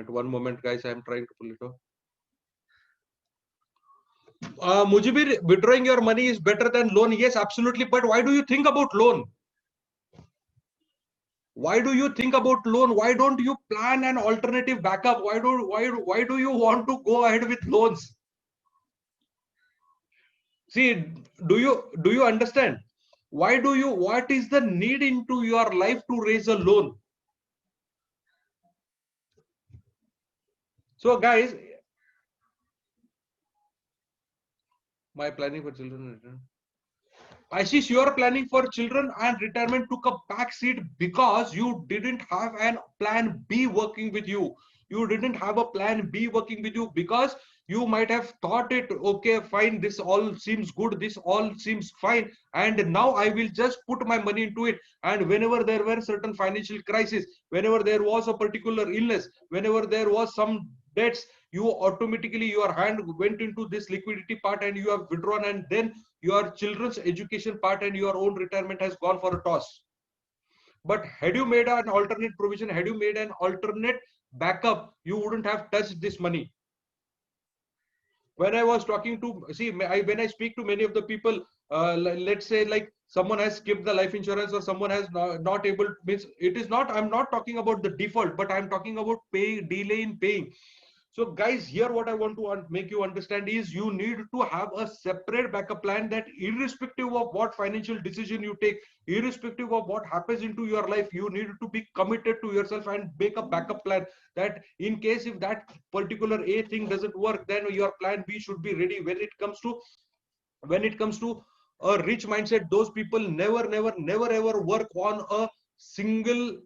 One moment, guys. I'm trying to pull it out. Mujibir, withdrawing your money is better than loan. Yes, absolutely. But why do you think about loan? Why do you think about loan? Why don't you plan an alternative backup? Why do you want to go ahead with loans? See, do you understand? What is the need into your life to raise a loan? So guys, my planning for children. Ashish, you are planning for children and retirement took a back seat because you didn't have an plan B working with you. You didn't have a plan B working with you because you might have thought it, okay, fine, this all seems good, this all seems fine, and now I will just put my money into it. And whenever there were certain financial crisis, whenever there was a particular illness, whenever there was some debts, you automatically your hand went into this liquidity part and you have withdrawn, and then your children's education part and your own retirement has gone for a toss. But had you made an alternate provision, had you made an alternate backup, you wouldn't have touched this money. When I was talking to, when I speak to many of the people, let's say like someone has skipped the life insurance or someone has not able, means it is not, I'm not talking about the default, but I'm talking about delay in paying. So guys, here what I want to make you understand is you need to have a separate backup plan, that irrespective of what financial decision you take, irrespective of what happens into your life, you need to be committed to yourself and make a backup plan, that in case if that particular A thing doesn't work, then your plan B should be ready. When it comes to a rich mindset, those people never ever work on a single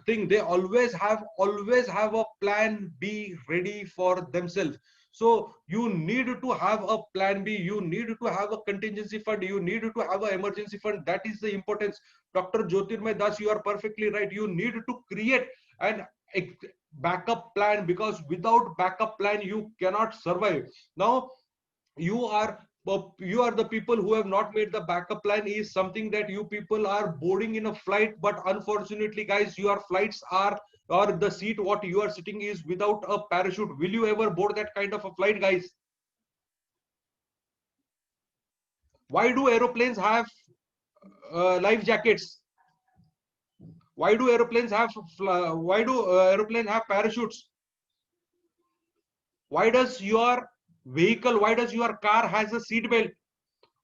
thing. They always have a plan B ready for themselves. So you need to have a plan B, you need to have a contingency fund, you need to have an emergency fund. That is the importance. Dr. Jyotirmay Das, you are perfectly right. You need to create an backup plan, because without backup plan you cannot survive. Now you are you are the people who have not made the backup plan. Is something that you people are boarding in a flight, but unfortunately guys, your flights are, or the seat what you are sitting is without a parachute. Will you ever board that kind of a flight, guys? Why do aeroplanes have life jackets? Why do aeroplanes have parachutes? Why does your car has a seat belt?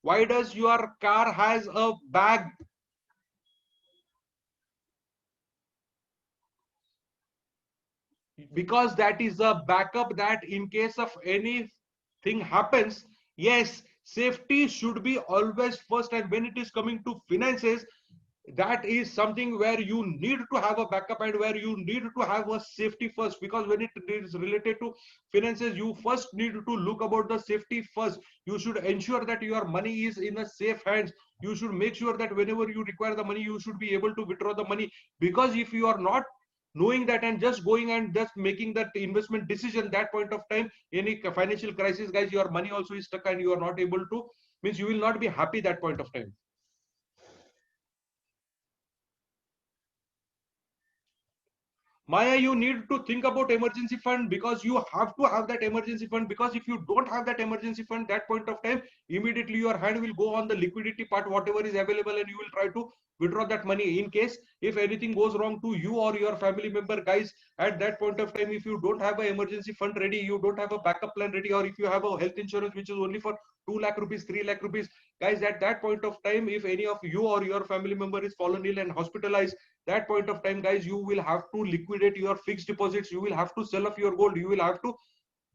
Why does your car has a bag? Because that is a backup, that in case of anything happens, yes, safety should be always first. And when it is coming to finances, that is something where you need to have a backup and where you need to have a safety first, because when it is related to finances, you first need to look about the safety first. You should ensure that your money is in a safe hands. You should make sure that whenever you require the money, you should be able to withdraw the money, because if you are not knowing that and just going and just making that investment decision, that point of time, any financial crisis, guys, your money also is stuck and you are not able to, means you will not be happy that point of time. Maya, you need to think about emergency fund, because you have to have that emergency fund, because if you don't have that emergency fund, that point of time, immediately your hand will go on the liquidity part, whatever is available, and you will try to withdraw that money in case if anything goes wrong to you or your family member, guys. At that point of time, if you don't have an emergency fund ready, you don't have a backup plan ready, or if you have a health insurance which is only for 2 lakh rupees, 3 lakh rupees, guys, at that point of time, if any of you or your family member is fallen ill and hospitalized, that point of time, guys, you will have to liquidate your fixed deposits, you will have to sell off your gold, you will have to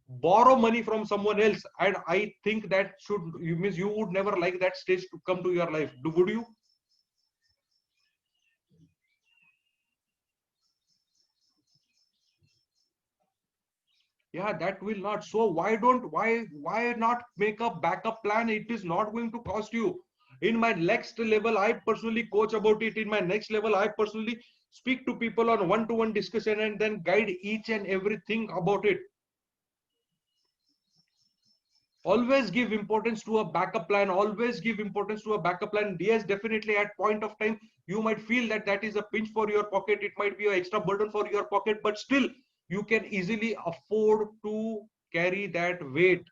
borrow money from someone else. And I think that should, you means you would never like that stage to come to your life, would you? Yeah, that will not. So why not make a backup plan? It is not going to cost you. In my next level, I personally coach about it. In my next level, I personally speak to people on one-to-one discussion and then guide each and everything about it. Always give importance to a backup plan. Always give importance to a backup plan. Yes, definitely at point of time, you might feel that that is a pinch for your pocket. It might be an extra burden for your pocket, but still you can easily afford to carry that weight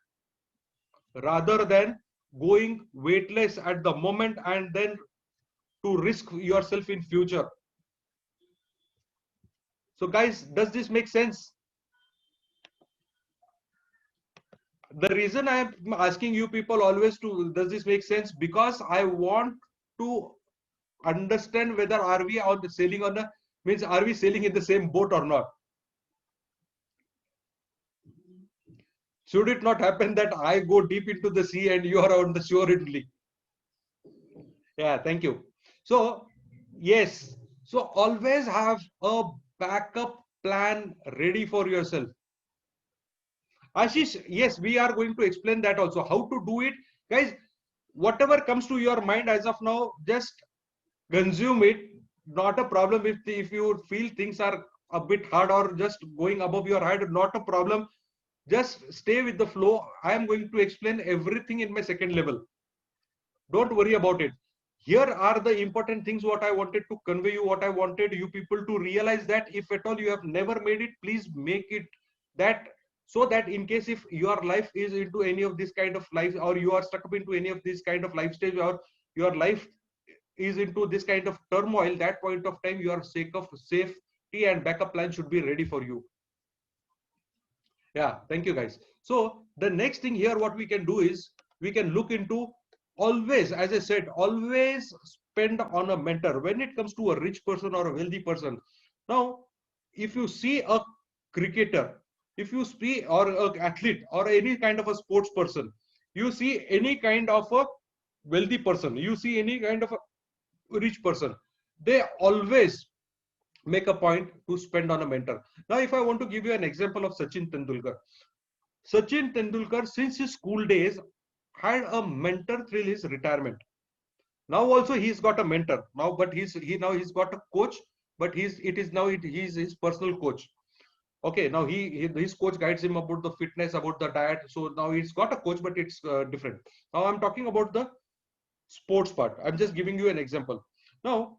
rather than going weightless at the moment and then to risk yourself in future. So guys, does this make sense? The reason I am asking you people always to, does this make sense? Because I want to understand whether are we on the sailing on the, means are we sailing in the same boat or not? Should it not happen that I go deep into the sea and you are on the shore only? Yeah, thank you. So yes, so always have a backup plan ready for yourself. Ashish, yes, we are going to explain that also, how to do it. Guys, whatever comes to your mind as of now, just consume it. Not a problem if you feel things are a bit hard or just going above your head, not a problem. Just stay with the flow. I am going to explain everything in my second level. Don't worry about it. Here are the important things what I wanted to convey you, what I wanted you people to realize, that if at all you have never made it, please make it, that so that in case if your life is into any of this kind of life, or you are stuck up into any of this kind of life stage, or your life is into this kind of turmoil, that point of time your sake of safety and backup plan should be ready for you. Yeah, thank you guys. So the next thing here what we can do is we can look into, always, as I said, always spend on a mentor when it comes to a rich person or a wealthy person. Now if you see a cricketer, if you see, or an athlete or any kind of a sports person, you see any kind of a wealthy person, you see any kind of a rich person, they always make a point to spend on a mentor. Now if I want to give you an example of Sachin Tendulkar, Sachin Tendulkar since his school days had a mentor till his retirement. Now also he's got a mentor now, but he's got a coach, but he's his personal coach. Okay, now his coach guides him about the fitness, about the diet. So now he's got a coach, but it's different. Now I'm talking about the sports part. I'm just giving you an example. Now,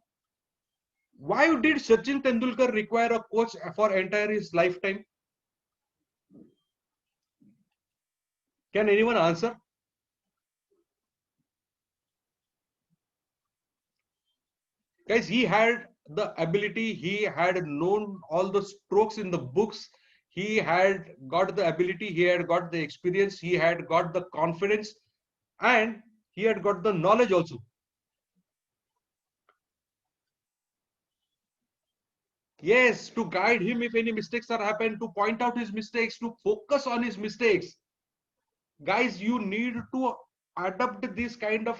why did Sachin Tendulkar require a coach for entire his lifetime? Can anyone answer? Guys, he had the ability, he had known all the strokes in the books, he had got the ability, he had got the experience, he had got the confidence, and he had got the knowledge also. Yes, to guide him if any mistakes are happened, to point out his mistakes, to focus on his mistakes. Guys, you need to adopt this kind of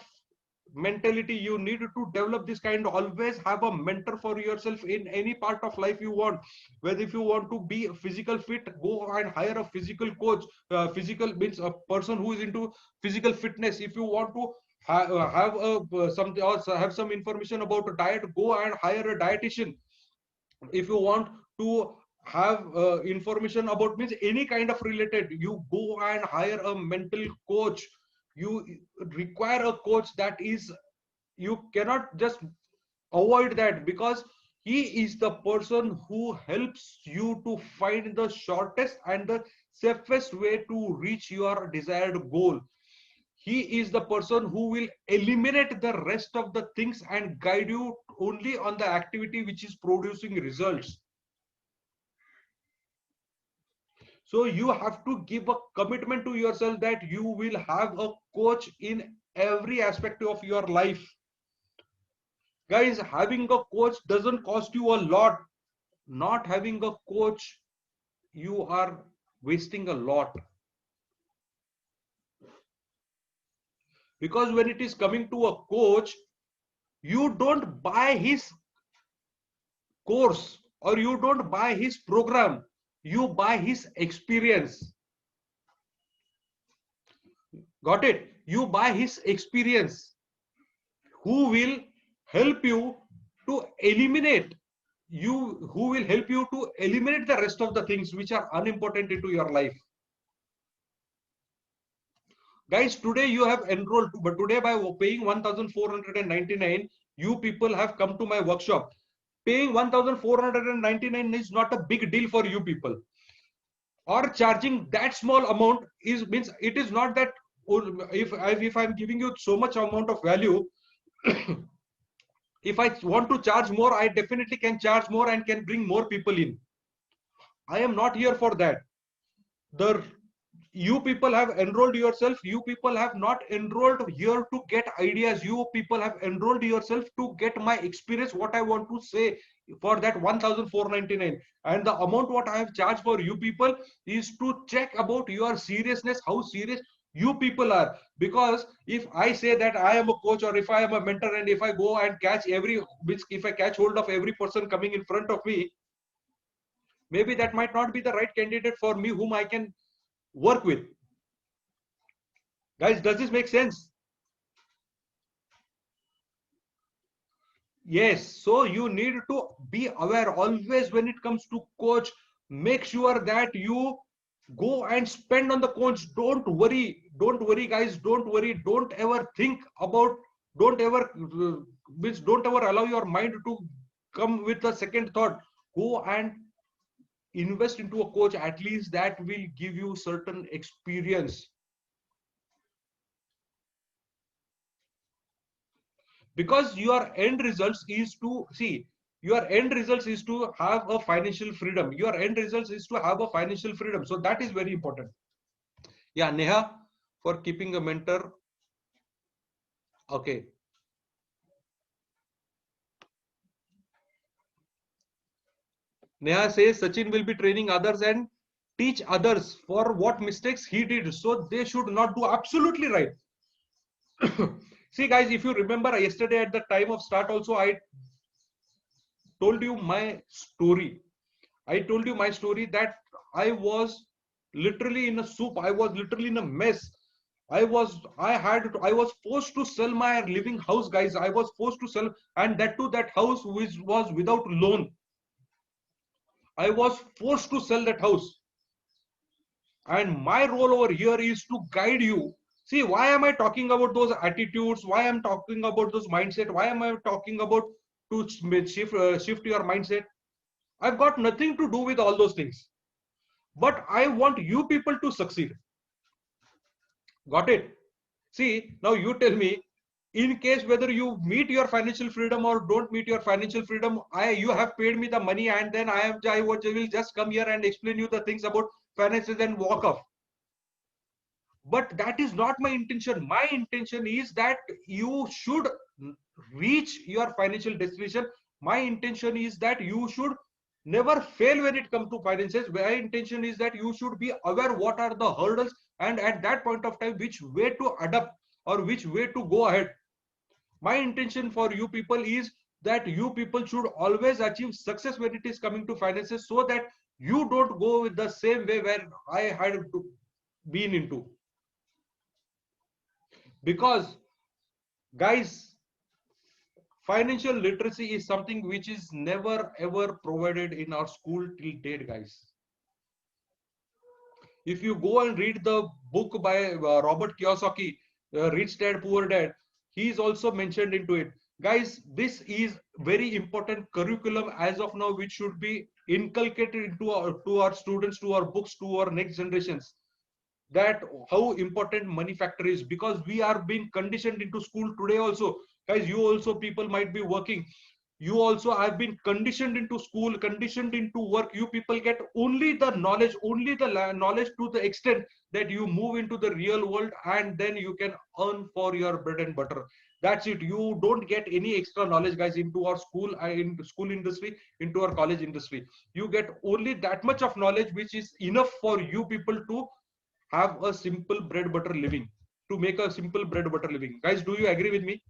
mentality. You need to develop this kind. Always have a mentor for yourself in any part of life you want. Whether if you want to be physical fit, go and hire a physical coach. Physical means a person who is into physical fitness. If you want to have a something or have some information about a diet, go and hire a dietitian. If you want to have information about means any kind of related, you go and hire a mental coach. You require a coach. That is, you cannot just avoid that, because he is the person who helps you to find the shortest and the safest way to reach your desired goal. He is the person who will eliminate the rest of the things and guide you only on the activity which is producing results. So you have to give a commitment to yourself that you will have a coach in every aspect of your life. Guys, having a coach doesn't cost you a lot. Not having a coach, you are wasting a lot. Because when it is coming to a coach, you don't buy his course or you don't buy his program, you buy his experience. Got it? You buy his experience, who will help you to eliminate who will help you to eliminate the rest of the things which are unimportant into your life. Guys, today you have enrolled, but today by paying 1,499, you people have come to my workshop. Paying 1,499 is not a big deal for you people. Or charging that small amount is means it is not that if I'm giving you so much amount of value, if I want to charge more, I definitely can charge more and can bring more people in. I am not here for that. You people have enrolled yourself. You people have not enrolled here to get ideas. You people have enrolled yourself to get my experience, what I want to say for that 1,499. And the amount what I have charged for you people is to check about your seriousness, how serious you people are. Because if I say that I am a coach or if I am a mentor and if I go and catch if I catch hold of every person coming in front of me, maybe that might not be the right candidate for me whom I can work with. Guys, does this make sense? Yes. So you need to be aware always when it comes to coach. Make sure that you go and spend on the coach. Don't worry. Don't worry, guys. Don't worry. Don't ever think about, don't ever allow your mind to come with a second thought. Go and invest into a coach. At least that will give you certain experience. Because your end results is to have a financial freedom. Your end results is to have a financial freedom. So that is very important. Yeah, Neha, for keeping a mentor. Okay. Neha says Sachin will be training others and teach others for what mistakes he did. So they should not do. Absolutely right. See, guys, if you remember yesterday at the time of start also, I told you my story. I told you my story that I was literally in a soup. I was literally in a mess. I was forced to sell my living house, guys. I was forced to sell, and that too, that house which was without loan. I was forced to sell that house. And my role over here is to guide you. See, why am I talking about those attitudes? Why am I talking about those mindset? Why am I talking about to shift your mindset? I've got nothing to do with all those things. But I want you people to succeed. Got it? See, now you tell me, in case whether you meet your financial freedom or don't meet your financial freedom, you have paid me the money and then I will just come here and explain you the things about finances and walk off. But that is not my intention. My intention is that you should reach your financial destination. My intention is that you should never fail when it comes to finances. My intention is that you should be aware what are the hurdles and at that point of time which way to adapt or which way to go ahead. My intention for you people is that you people should always achieve success when it is coming to finances, so that you don't go with the same way where I had been into. Because guys, financial literacy is something which is never ever provided in our school till date, guys. If you go and read the book by Robert Kiyosaki, Rich Dad Poor Dad, he is also mentioned into it. Guys, this is very important curriculum as of now, which should be inculcated into to our students, to our books, to our next generations. That how important money factor is, because we are being conditioned into school today also. Guys, you also people might be working, you also have been conditioned into school, conditioned into work. You people get only the knowledge, only the knowledge to the extent that you move into the real world, and then you can earn for your bread and butter. That's it. You don't get any extra knowledge, guys, into our school, in school industry, into our college industry. You get only that much of knowledge which is enough for you people to have a simple bread butter living, to make a simple bread butter living. Guys, do you agree with me?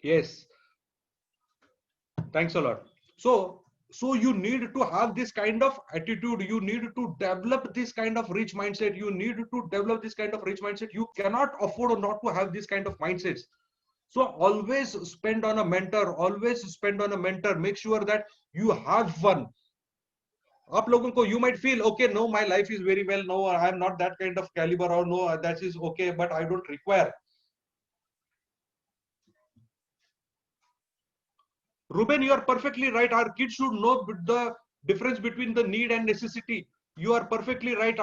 Yes. Thanks a lot. So you need to have this kind of attitude. You need to develop this kind of rich mindset. You need to develop this kind of rich mindset. You cannot afford not to have this kind of mindsets. So always spend on a mentor. Always spend on a mentor. Make sure that you have fun. आप लोगों को you might feel okay, no, my life is very well, no, I am not that kind of caliber, or no, that is okay, but I don't require. Ruben, you are perfectly right. Our kids should know the difference between the need and necessity. You are perfectly right.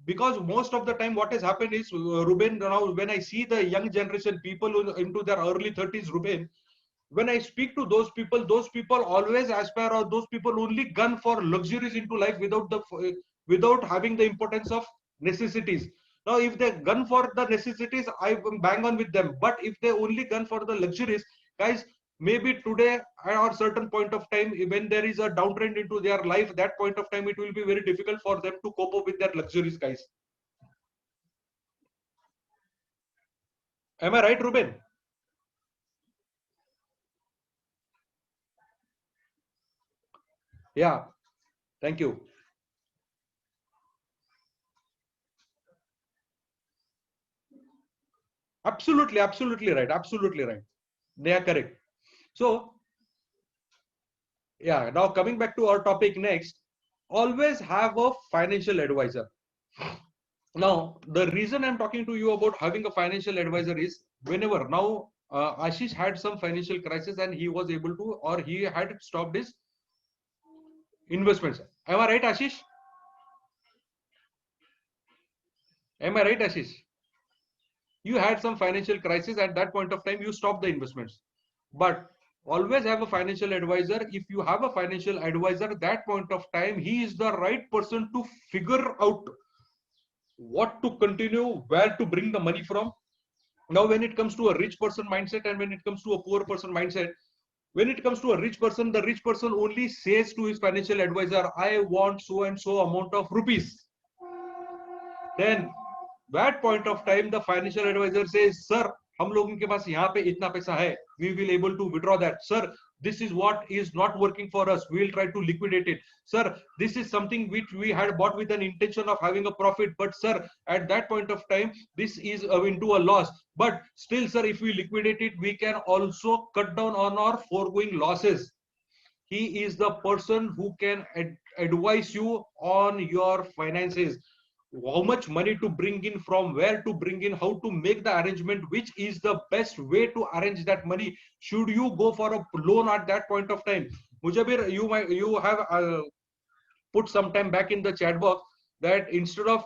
Because most of the time, what has happened is, Ruben, now when I see the young generation, people who into their early 30s, Ruben, when I speak to those people always aspire, or those people only gun for luxuries into life without having the importance of necessities. Now, if they gun for the necessities, I bang on with them. But if they only gun for the luxuries, guys, maybe today or certain point of time, when there is a downtrend into their life, that point of time, it will be very difficult for them to cope up with their luxuries, guys. Am I right, Ruben? Yeah. Thank you. Absolutely, absolutely right. Absolutely right. They are correct. So, yeah, now coming back to our topic next, always have a financial advisor. Now, the reason I'm talking to you about having a financial advisor is, whenever now Ashish had some financial crisis and he was able to, or he had stopped his investments. Am I right, Ashish? Am I right, Ashish? You had some financial crisis at that point of time, you stopped the investments. But always have a financial advisor. If you have a financial advisor, at that point of time, he is the right person to figure out what to continue, where to bring the money from. Now, when it comes to a rich person mindset and when it comes to a poor person mindset, when it comes to a rich person, the rich person only says to his financial advisor, I want so and so amount of rupees. Then that point of time, the financial advisor says, sir, हम लोगों के पास यहाँ पे इतना पैसा है, we will able to withdraw that. Sir, this is what is not working for us, we will try to liquidate it. Sir, this is something which we had bought with an intention of having a profit, but sir, at that point of time, this is into a loss. But still, sir, if we liquidate it, we can also cut down on our foregoing losses. He is the person who can advise you on your finances, how much money to bring in, from where to bring in, how to make the arrangement, which is the best way to arrange that money. Should you go for a loan at that point of time? Mujabir, you have put some time back in the chat box that instead of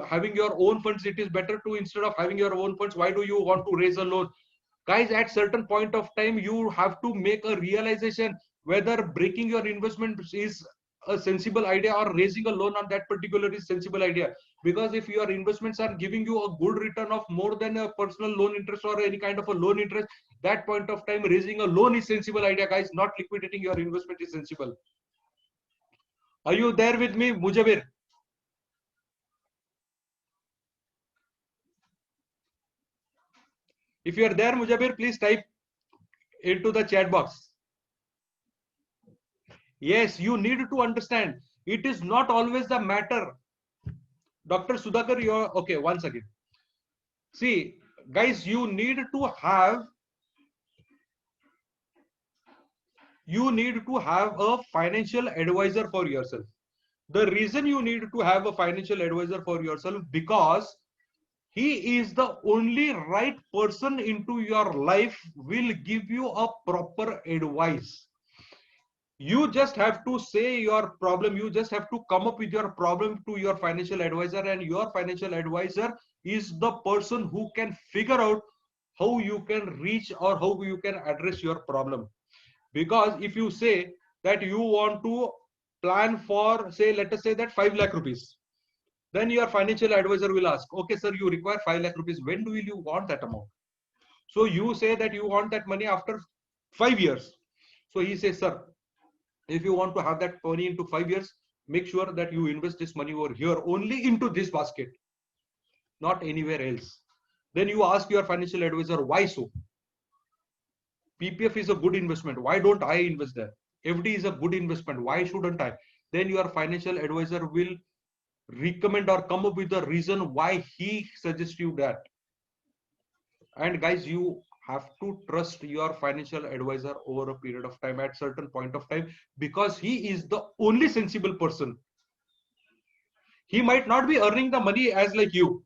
having your own funds, it is better to, instead of having your own funds, why do you want to raise a loan? Guys, at certain point of time, you have to make a realization whether breaking your investment is a sensible idea, or raising a loan on that particular is sensible idea. Because if your investments are giving you a good return of more than a personal loan interest or any kind of a loan interest, that point of time, raising a loan is sensible idea, guys. Not liquidating your investment is sensible. Are you there with me, Mujabir? If you are there, Mujabir, please type into the chat box. Yes, you need to understand. It is not always the matter. Dr. Sudhakar, you're okay. Once again, see, guys, you need to have a financial advisor for yourself. The reason you need to have a financial advisor for yourself, because he is the only right person into your life, will give you a proper advice. You just have to say your problem, you just have to come up with your problem to your financial advisor, and your financial advisor is the person who can figure out how you can reach or how you can address your problem. Because if you say that you want to plan for, say, let us say that 5 lakh rupees, then your financial advisor will ask, okay sir, you require 5 lakh rupees, when do you want that amount? So you say that you want that money after 5 years. So he says, sir, if you want to have that money into 5 years, make sure that you invest this money over here, only into this basket, not anywhere else. Then you ask your financial advisor, why so? PPF is a good investment, why don't I invest there? FD is a good investment, why shouldn't I? Then your financial advisor will recommend or come up with the reason why he suggests you that. And guys, you have to trust your financial advisor over a period of time, at certain point of time, because he is the only sensible person. He might not be earning the money as like you,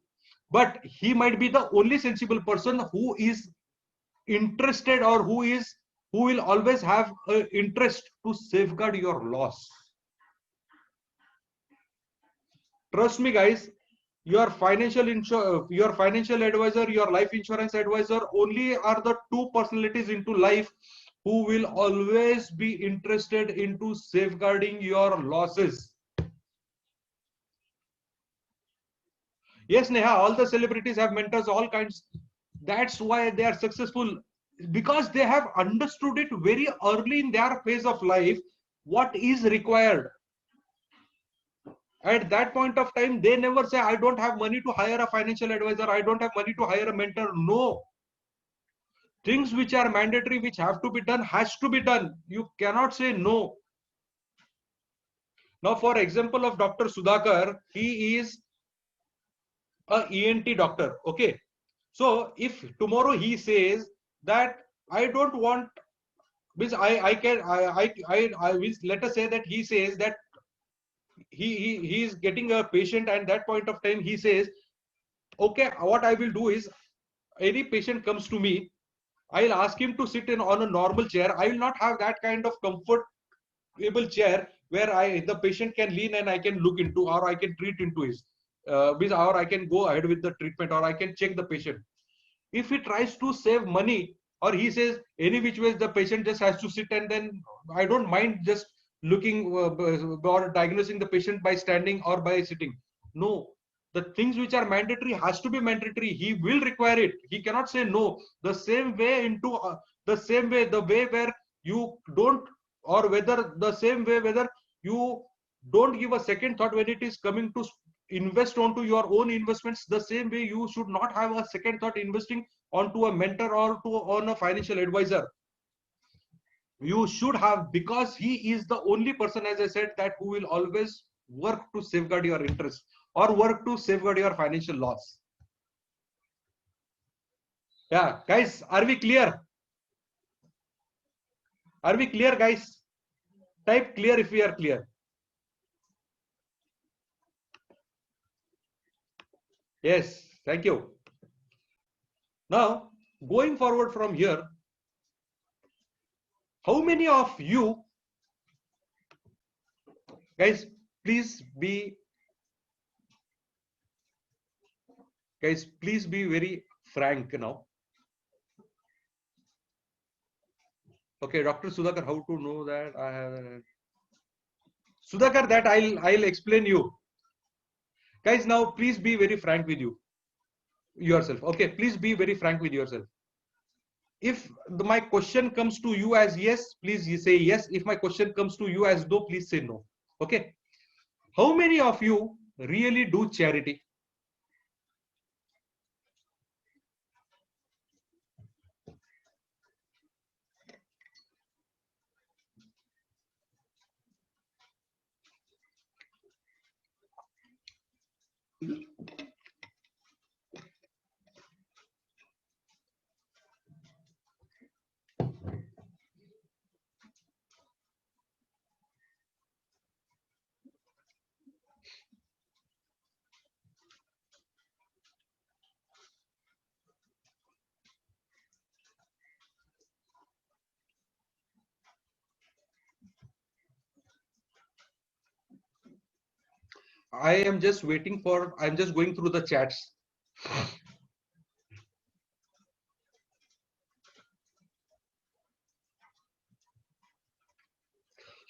but he might be the only sensible person who is interested, or who will always have an interest to safeguard your loss. Trust me, guys, your financial advisor, your life insurance advisor only are the two personalities into life who will always be interested into safeguarding your losses. Yes, Neha, all the celebrities have mentors, all kinds. That's why they are successful, because they have understood it very early in their phase of life, what is required. At that point of time, they never say, I don't have money to hire a financial advisor, I don't have money to hire a mentor. No. Things which are mandatory, which have to be done, has to be done. You cannot say no. Now, for example of Dr. Sudhakar, he is a ENT doctor. Okay. So if tomorrow he says that I don't want, which let us say that he says that he is getting a patient, and that point of time he says, okay, what I will do is, any patient comes to me, I'll ask him to sit on a normal chair. I will not have that kind of comfortable chair where the patient can lean and I can look into, or I can treat into his, or I can go ahead with the treatment, or I can check the patient. If he tries to save money, or he says any which ways the patient just has to sit, and then I don't mind just looking or diagnosing the patient by standing or by sitting. No, the things which are mandatory has to be mandatory. He will require it. He cannot say no. The same way the way where you don't, or whether the same way whether you don't give a second thought when it is coming to invest onto your own investments, the same way you should not have a second thought investing onto a mentor or on a financial advisor. You should have, because he is the only person, as I said, that who will always work to safeguard your interest, or work to safeguard your financial loss. Yeah, guys, are we clear? Are we clear, guys? Type clear if we are clear. Yes, thank you. Now, going forward from here, how many of you, guys, please be very frank now. Okay, Dr. Sudhakar, how to know that I have Sudhakar, that I'll explain you. Guys, now please be very frank with yourself. Okay, please be very frank with yourself. If my question comes to you as yes, please you say yes. If my question comes to you as no, please say no. Okay. How many of you really do charity? I am just waiting for, I'm just going through the chats.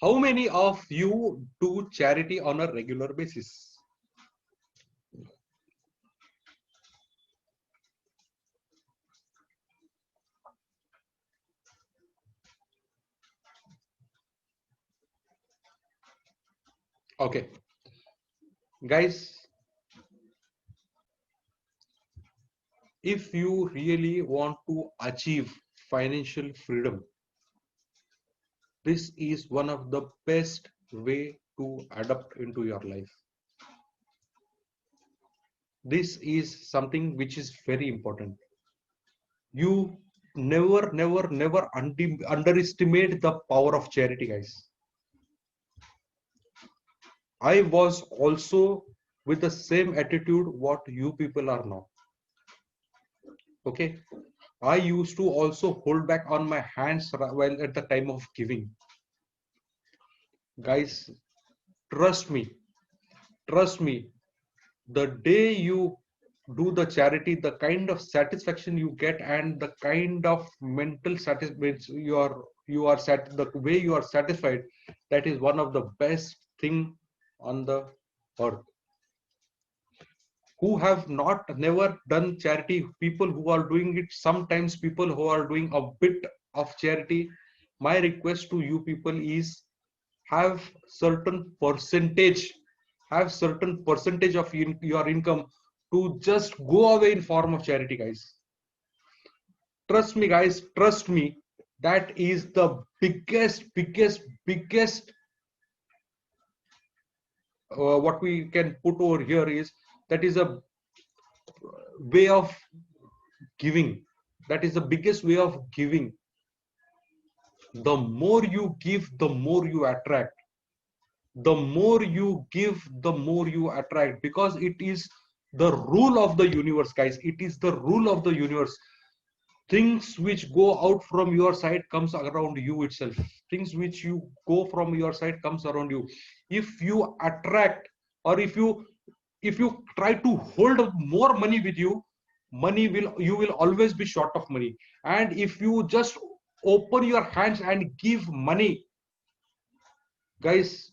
How many of you do charity on a regular basis? Okay, guys, if you really want to achieve financial freedom, this is one of the best way to adapt into your life. This is something which is very important. You never underestimate the power of charity, guys. I was also with the same attitude what you people are now. Okay, I used to also hold back on my hands while at the time of giving. Guys, trust me, trust me. The day you do the charity, the kind of satisfaction you get and the kind of mental satisfaction the way you are satisfied, that is one of the best thing on the earth. Who have not never done charity, people who are doing it sometimes, people who are doing a bit of charity, my request to you people is have certain percentage of your income to just go away in form of charity, guys. Trust me, guys, trust me, that is the biggest what we can put over here is, that is a way of giving, that is the biggest way of giving. The more you give, the more you attract. The more you give, the more you attract, because it is the rule of the universe, guys. It is the rule of the universe. Things which go out from your side comes around you itself. Things which you go from your side comes around you. If you attract, or if you try to hold more money with you, you will always be short of money. And if you just open your hands and give money, guys,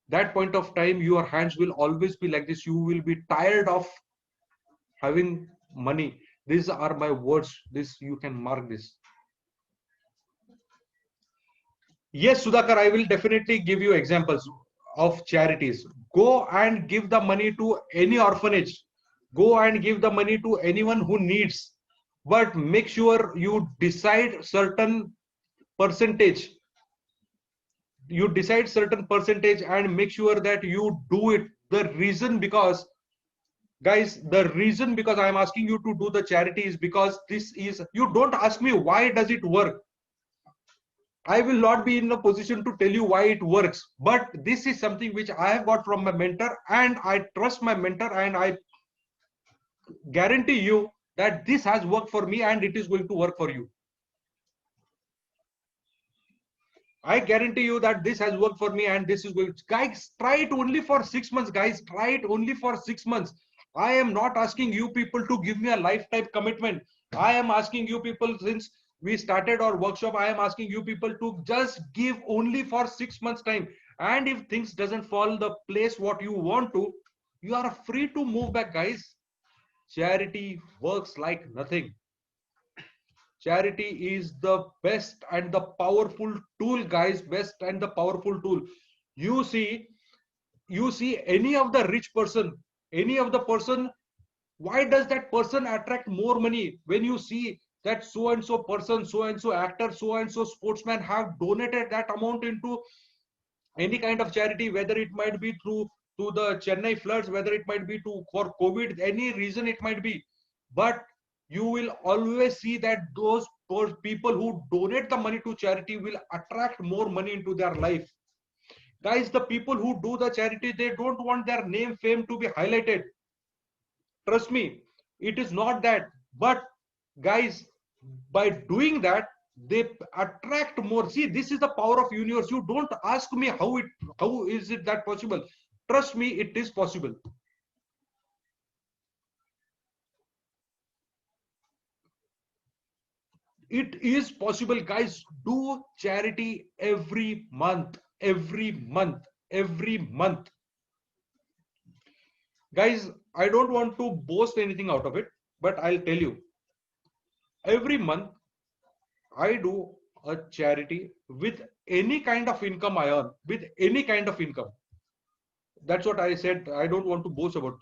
that point of time your hands will always be like this. You will be tired of having money. These are my words. This, you can mark this. Yes, Sudhakar, I will definitely give you examples of charities. Go and give the money to any orphanage. Go and give the money to anyone who needs. But make sure you decide certain percentage. You decide certain percentage and make sure that you do it. The reason because, guys, the reason because I am asking you to do the charity is because this is, you don't ask me why does it work. I will not be in a position to tell you why it works, but this is something which I have got from my mentor, and I trust my mentor, and I guarantee you that this has worked for me and it is going to work for you. I guarantee you that this has worked for me and this is going to, guys, try it only for 6 months, guys. Try it only for 6 months. I am not asking you people to give me a lifetime commitment. I am asking you people, since we started our workshop, I am asking you people to just give only for 6 months time. And if things doesn't fall the place what you want to, you are free to move back, guys. Charity works like nothing. Charity is the best and the powerful tool, guys. Best and the powerful tool. You see any of the rich person, any of the person, why does that person attract more money? When you see that so and so person, so and so actor, so and so sportsman have donated that amount into any kind of charity, whether it might be through to the Chennai floods, whether it might be to for COVID, any reason it might be, but you will always see that those people who donate the money to charity will attract more money into their life. Guys, the people who do the charity, they don't want their name, fame to be highlighted. Trust me, it is not that. But guys, by doing that, they attract more. See, this is the power of universe. You don't ask me how is it that possible. Trust me, it is possible. It is possible, guys. Do charity every month, every month, every month. Guys, I don't want to boast anything out of it, but I'll tell you. Every month, I do a charity with any kind of income I earn, with any kind of income. That's what I said. I don't want to boast about.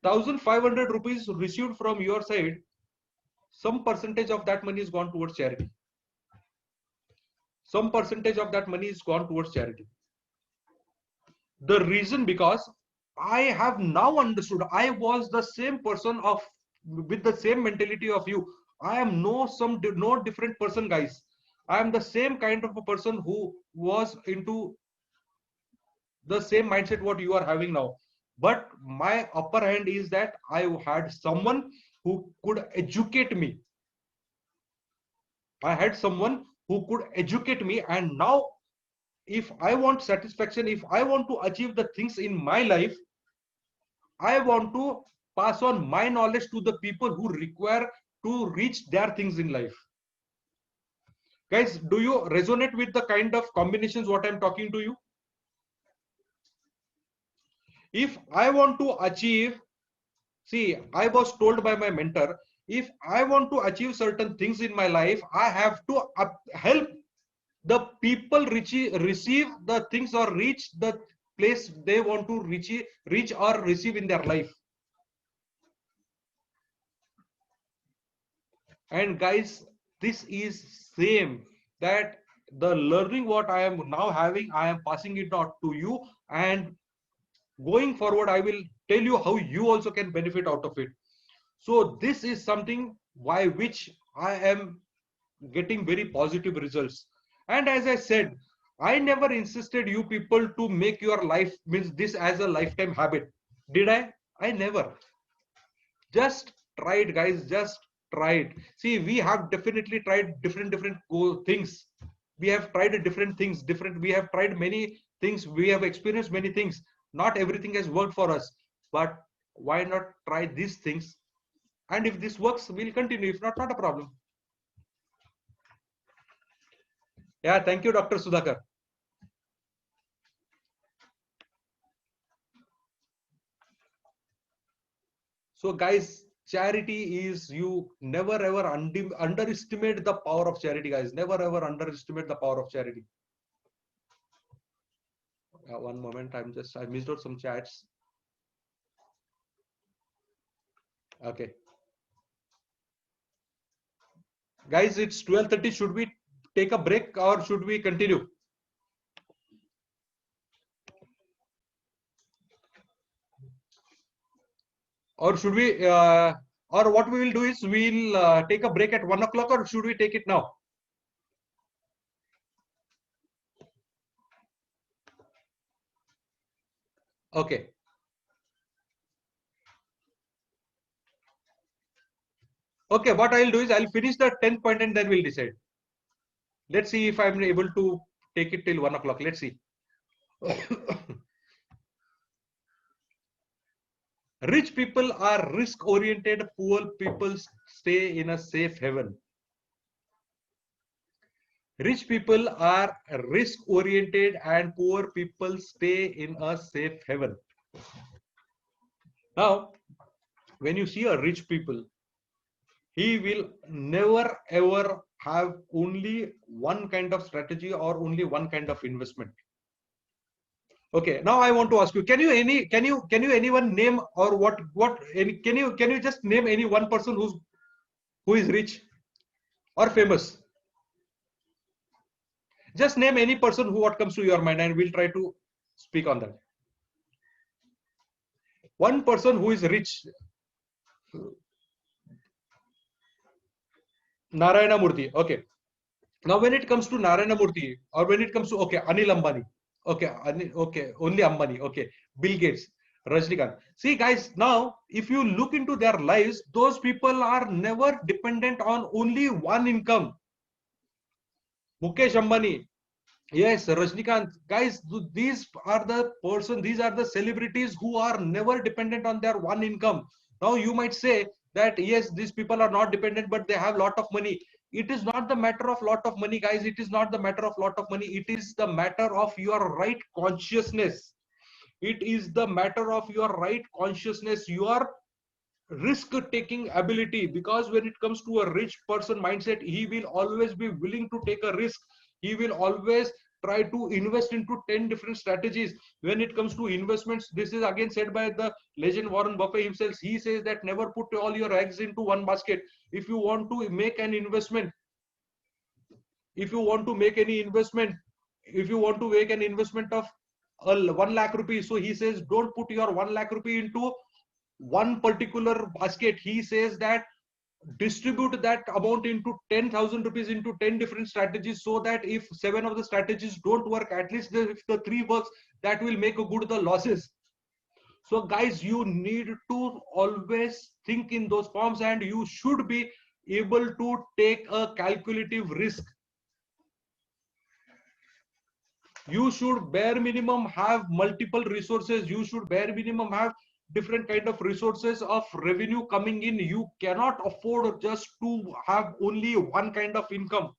1,500 rupees received from your side, some percentage of that money is gone towards charity. Some percentage of that money is gone towards charity. The reason, because I have now understood. I was the same person of with the same mentality of you. I am no different person, guys. I am the same kind of a person who was into the same mindset what you are having now. But my upper hand is that I had someone who could educate me. I had someone who could educate me, and now if I want satisfaction, if I want to achieve the things in my life, I want to pass on my knowledge to the people who require to reach their things in life. Guys, do you resonate with the kind of combinations what I'm talking to you? If I want to achieve, see, I was told by my mentor, if I want to achieve certain things in my life, I have to help the people receive the things or reach the place they want to reach or receive in their life. And guys, this is same, that the learning what I am now having, I am passing it out to you, and going forward I will tell you how you also can benefit out of it. So this is something by which I am getting very positive results. And as I said, I never insisted you people to make your life means this as a lifetime habit. Did I? I never. Just try it, guys. Just try it. See, we have definitely tried different things. We have tried different things. We have tried many things. We have experienced many things. Not everything has worked for us. But why not try these things? And if this works, we'll continue. If not, not a problem. Yeah, thank you, Dr. Sudhakar. So guys, charity is, you never ever underestimate the power of charity, guys. Never ever underestimate the power of charity. One moment, I missed out some chats. Okay. Guys, it's 12:30. Should we take a break or should we continue? Or should we, or what we will do is we'll take a break at 1 o'clock, or should we take it now? Okay. Okay, what I'll do is I'll finish the 10th point and then we'll decide. Let's see if I'm able to take it till 1 o'clock. Let's see. Rich people are risk oriented, poor people stay in a safe haven. Rich people are risk oriented and poor people stay in a safe haven. Now, when you see a rich people, he will never ever have only one kind of strategy or only one kind of investment. Okay, now I want to ask you, can you anyone name, or can you just name any one person who is rich or famous? Just name any person who what comes to your mind and we'll try to speak on that. One person who is rich. Narayana Murthy. Okay. Now when it comes to Narayana Murthy, or when it comes to, okay, Anil Ambani. Okay, okay, only Ambani. Okay, Bill Gates, Rajnikant. See, guys, now if you look into their lives, those people are never dependent on only one income. Mukesh Ambani, Yes, Rajnikant, guys, these are the person, these are the celebrities who are never dependent on their one income. Now you might say that yes, these people are not dependent, but they have lot of money. It is not the matter of lot of money, guys. It is not the matter of lot of money. It is the matter of your right consciousness. It is the matter of your right consciousness, your risk taking ability. Because when it comes to a rich person mindset, he will always be willing to take a risk. He will always try to invest into 10 different strategies. When it comes to investments, this is again said by the legend Warren Buffett himself. He says that never put all your eggs into one basket. If you want to make an investment, if you want to make any investment, if you want to make an investment of 1 lakh rupees, so he says don't put your 1 lakh rupee into one particular basket. He says that distribute that amount into 10,000 rupees into 10 different strategies, so that if 7 of the strategies don't work, at least if the 3 works, that will make a good the losses. So guys, you need to always think in those forms, and you should be able to take a calculative risk. You should bare minimum have multiple resources. You should bare minimum have different kind of resources of revenue coming in. You cannot afford just to have only one kind of income.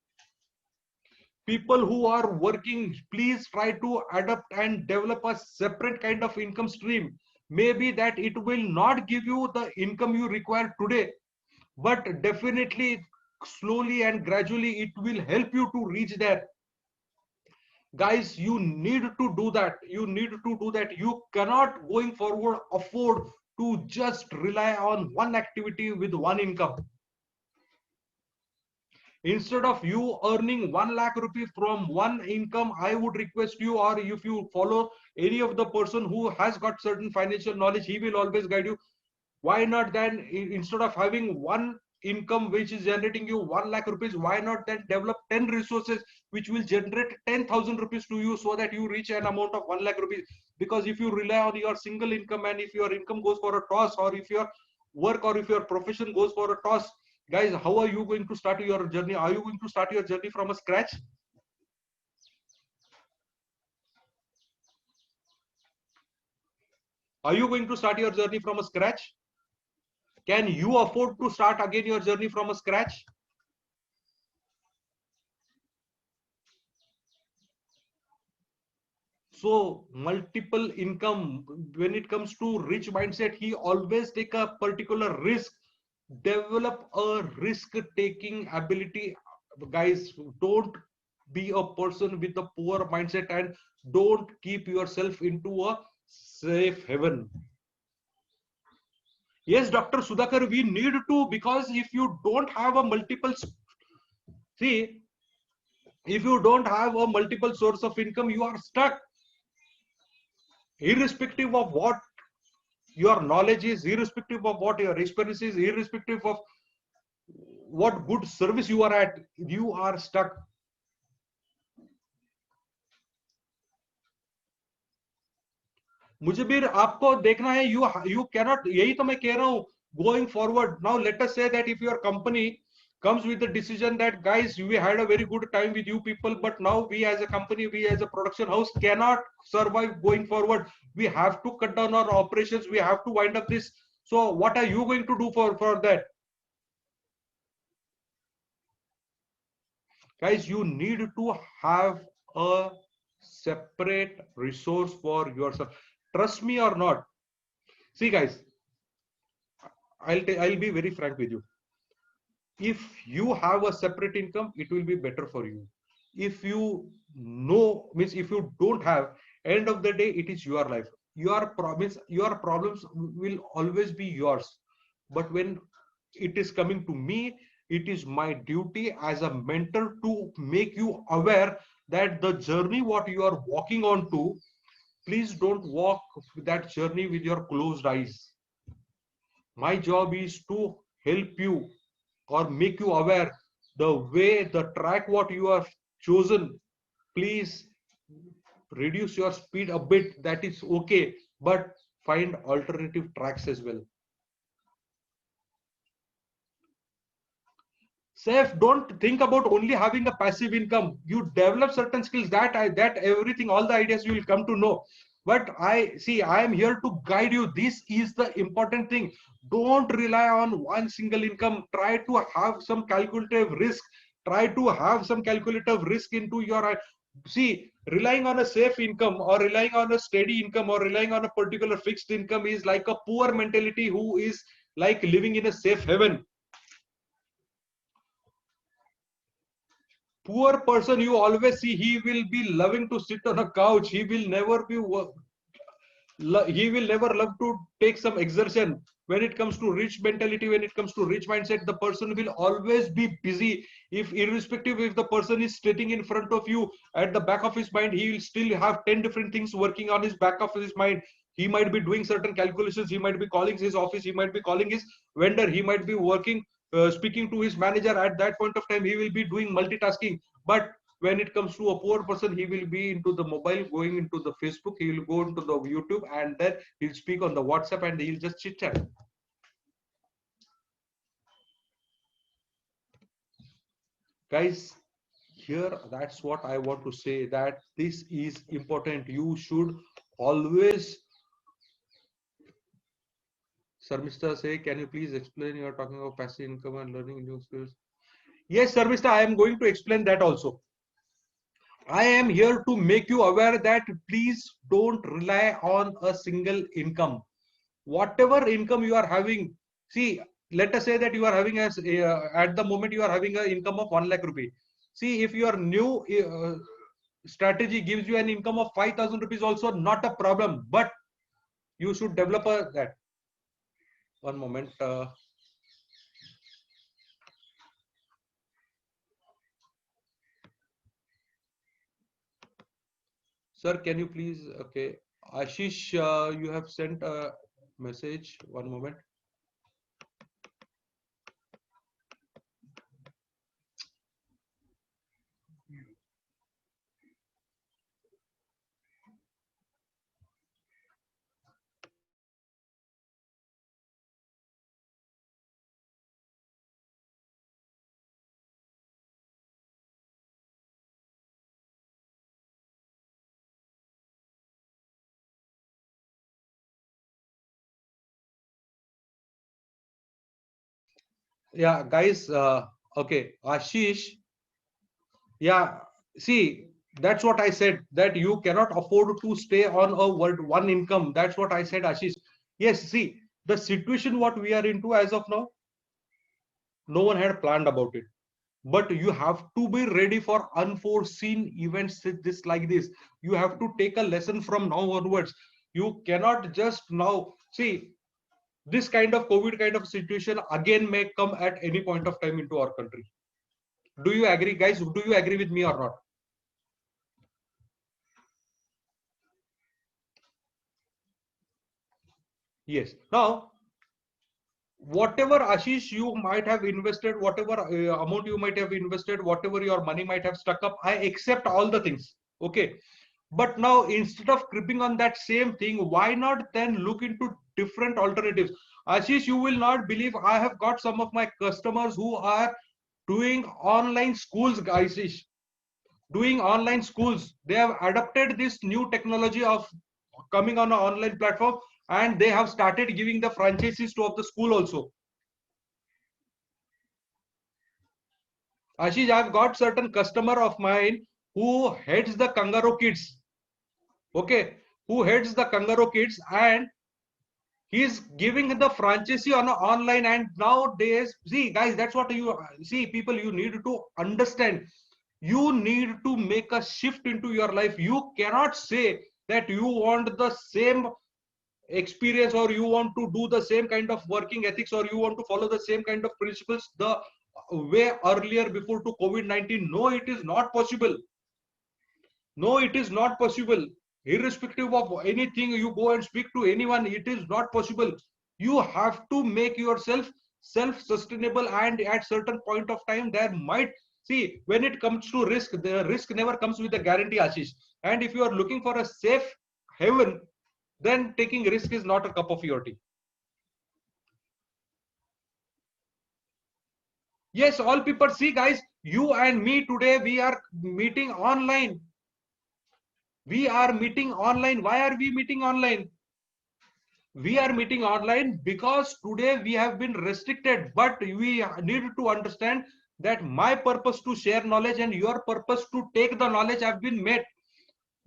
People who are working, please try to adapt and develop a separate kind of income stream. Maybe that it will not give you the income you require today, but definitely slowly and gradually it will help you to reach there. Guys, you need to do that. You need to do that. You cannot going forward afford to just rely on one activity with one income. Instead of you earning 1 lakh rupee from one income, I would request you, or if you follow any of the person who has got certain financial knowledge, he will always guide you. Why not then, instead of having one income which is generating you 1 lakh rupees, why not then develop 10 resources which will generate 10,000 rupees to you, so that you reach an amount of 1 lakh rupees. Because if you rely on your single income, and if your income goes for a toss, or if your work or if your profession goes for a toss, guys, how are you going to start your journey? Are you going to start your journey from a scratch? Are you going to start your journey from a scratch? Can you afford to start again your journey from a scratch? So multiple income, when it comes to rich mindset, he always take a particular risk. Develop a risk taking ability. Guys, don't be a person with a poor mindset, and don't keep yourself into a safe haven. Yes, Dr. Sudhakar, we need to, because if you don't have a multiple, see, if you don't have a multiple source of income, you are stuck. Irrespective of what your knowledge is, irrespective of what your experience is, irrespective of what good service you are at, you are stuck. मुझे भी आपको देखना है. You cannot, यही तो मैं कह रहा हूँ. Going forward, now let us say that if your company comes with the decision that guys, we had a very good time with you people, but now we as a company, we as a production house cannot survive going forward. We have to cut down our operations. We have to wind up this. So what are you going to do for that? Guys, you need to have a separate resource for yourself. Trust me or not. See guys, I'll be very frank with you. If you have a separate income, it will be better for you. If you know, means if you don't have, end of the day, it is your life. Your problems will always be yours. But when it is coming to me, it is my duty as a mentor to make you aware that the journey what you are walking on to, please don't walk that journey with your closed eyes. My job is to help you or make you aware the way, the track what you have chosen. Please reduce your speed a bit, that is okay, but find alternative tracks as well. Safe, don't think about only having a passive income. You develop certain skills that everything, all the ideas you will come to know. But I am here to guide you. This is the important thing. Don't rely on one single income. Try to have some calculative risk. Try to have some calculative risk into your, see, relying on a safe income or relying on a steady income or relying on a particular fixed income is like a poor mentality who is like living in a safe haven. Poor person you always see, he will be loving to sit on a couch. He will never be he will never love to take some exertion. When it comes to rich mentality, when it comes to rich mindset, the person will always be busy. If irrespective if the person is sitting in front of you, at the back of his mind he will still have 10 different things working on his back of his mind. He might be doing certain calculations, he might be calling his office, he might be calling his vendor, he might be working, speaking to his manager. At that point of time he will be doing multitasking. But when it comes to a poor person, he will be into the mobile, going into the Facebook, he will go into the YouTube, and then he'll speak on the WhatsApp and he'll just chit chat. Guys, here that's what I want to say, that this is important. You should always. Sarmista say, can you please explain? You are talking about passive income and learning new skills. Yes, Sarmista, I am going to explain that also. I am here to make you aware that please don't rely on a single income. Whatever income you are having, see, let us say that you are having at the moment you are having an income of 1 lakh rupee. See, if your new strategy gives you an income of 5,000 rupees, also not a problem, but you should develop that. One moment. Sir, can you please, okay, Ashish, you have sent a message. One moment. Yeah, guys, okay, Ashish, yeah, see, that's what I said, that you cannot afford to stay on a one income. That's what I said, Ashish. Yes, see, the situation what we are into as of now, no one had planned about it. But you have to be ready for unforeseen events this like this. You have to take a lesson from now onwards. You cannot just now see this kind of COVID kind of situation again may come at any point of time into our country. Do you agree, guys? Do you agree with me or not? Yes. Now, whatever Ashish you might have invested, whatever amount you might have invested, whatever your money might have stuck up, I accept all the things. Okay. But now instead of creeping on that same thing, why not then look into different alternatives? Ashish, you will not believe, I have got some of my customers who are doing online schools, Ashish. Doing online schools. They have adopted this new technology of coming on an online platform, and they have started giving the franchises to of the school also. Ashish, I've got certain customer of mine who heads the Kangaroo Kids. Okay, who heads the Kangaroo Kids, and he's giving the franchisee on online. And nowadays, see, guys, that's what you see. People, you need to understand. You need to make a shift into your life. You cannot say that you want the same experience or you want to do the same kind of working ethics or you want to follow the same kind of principles the way earlier before to COVID-19. No, it is not possible. No, it is not possible. Irrespective of anything, you go and speak to anyone, it is not possible. You have to make yourself self-sustainable, and at certain point of time, there might, see, when it comes to risk, the risk never comes with a guarantee, Ashish. And if you are looking for a safe haven, then taking risk is not a cup of your tea. Yes, all people see, guys, you and me today, we are meeting online. We are meeting online. Why are we meeting online? We are meeting online because today we have been restricted, but we need to understand that my purpose to share knowledge and your purpose to take the knowledge have been met.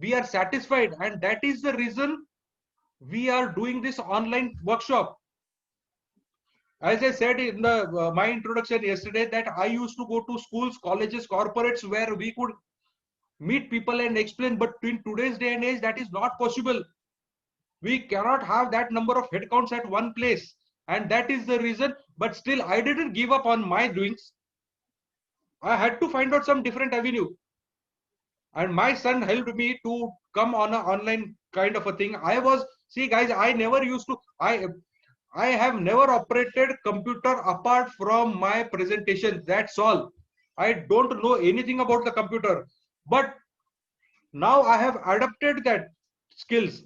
We are satisfied, and that is the reason we are doing this online workshop. As I said in the my introduction yesterday, that I used to go to schools, colleges, corporates where we could meet people and explain, but in today's day and age that is not possible. We cannot have that number of headcounts at one place, and that is the reason. But still, I didn't give up on my doings. I had to find out some different avenue, and my son helped me to come on an online kind of a thing. I was, see guys, I never used to, I have never operated computer apart from my presentation. That's all. I don't know anything about the computer, but now I have adapted that skills,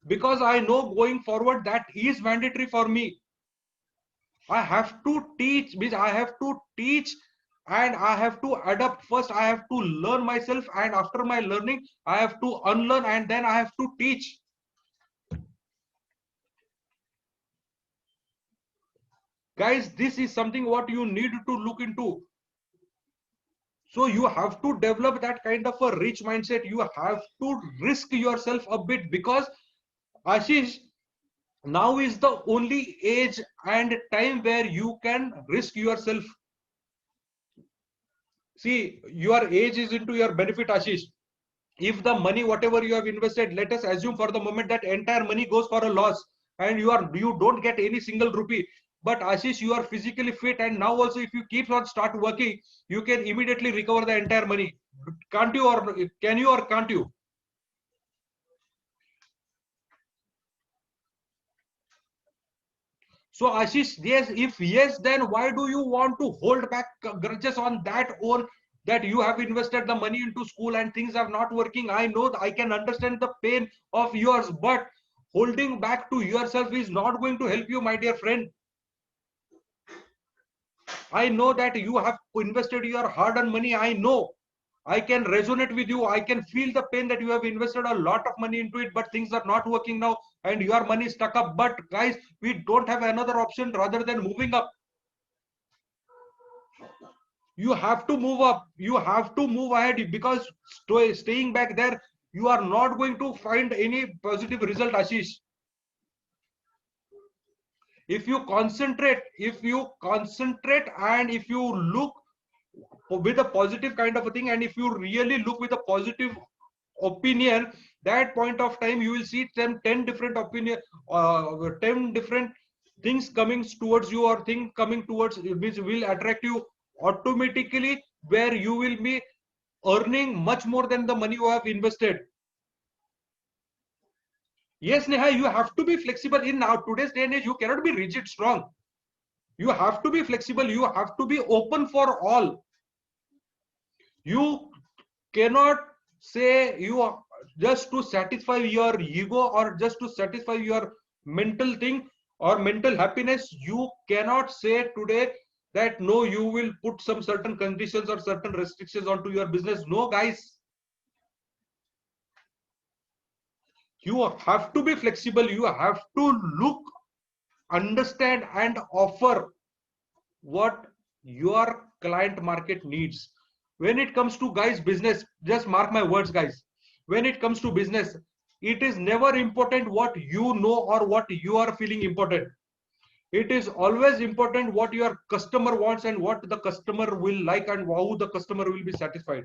because I know going forward that is mandatory for me. I have to teach, means I have to teach, and I have to adapt. First, I have to learn myself, and after my learning, I have to unlearn, and then I have to teach. Guys, this is something what you need to look into. So you have to develop that kind of a rich mindset. You have to risk yourself a bit, because Ashish, now is the only age and time where you can risk yourself. See, your age is into your benefit, Ashish. If the money, whatever you have invested, let us assume for the moment that entire money goes for a loss, and you don't get any single rupee. But Ashish, you are physically fit, and now also if you keep on start working, you can immediately recover the entire money. Can't you, or can you, or can't you? So Ashish, yes, if yes, then why do you want to hold back grudges on that own, that you have invested the money into school and things are not working? I know, I can understand the pain of yours, but holding back to yourself is not going to help you, my dear friend. I know that you have invested your hard-earned money. I know. I can resonate with you. I can feel the pain that you have invested a lot of money into it, but things are not working now and your money is stuck up. But guys, we don't have another option rather than moving up. You have to move up. You have to move ahead, because staying back there, you are not going to find any positive result, Ashish. If you concentrate, and if you look with a positive kind of a thing, and if you really look with a positive opinion, that point of time you will see 10 different opinion, 10 different things coming towards you, or thing coming towards, which will attract you automatically, where you will be earning much more than the money you have invested. Yes, Neha, you have to be flexible. In now today's day and age, you cannot be rigid strong. You have to be flexible. You have to be open for all. You cannot say you are just to satisfy your ego, or just to satisfy your mental thing or mental happiness. You cannot say today that no, you will put some certain conditions or certain restrictions onto your business. No, guys, you have to be flexible. You have to look, understand, and offer what your client market needs. When it comes to, guys, business, just mark my words, guys, when it comes to business, it is never important what you know or what you are feeling important. It is always important what your customer wants and what the customer will like and how the customer will be satisfied.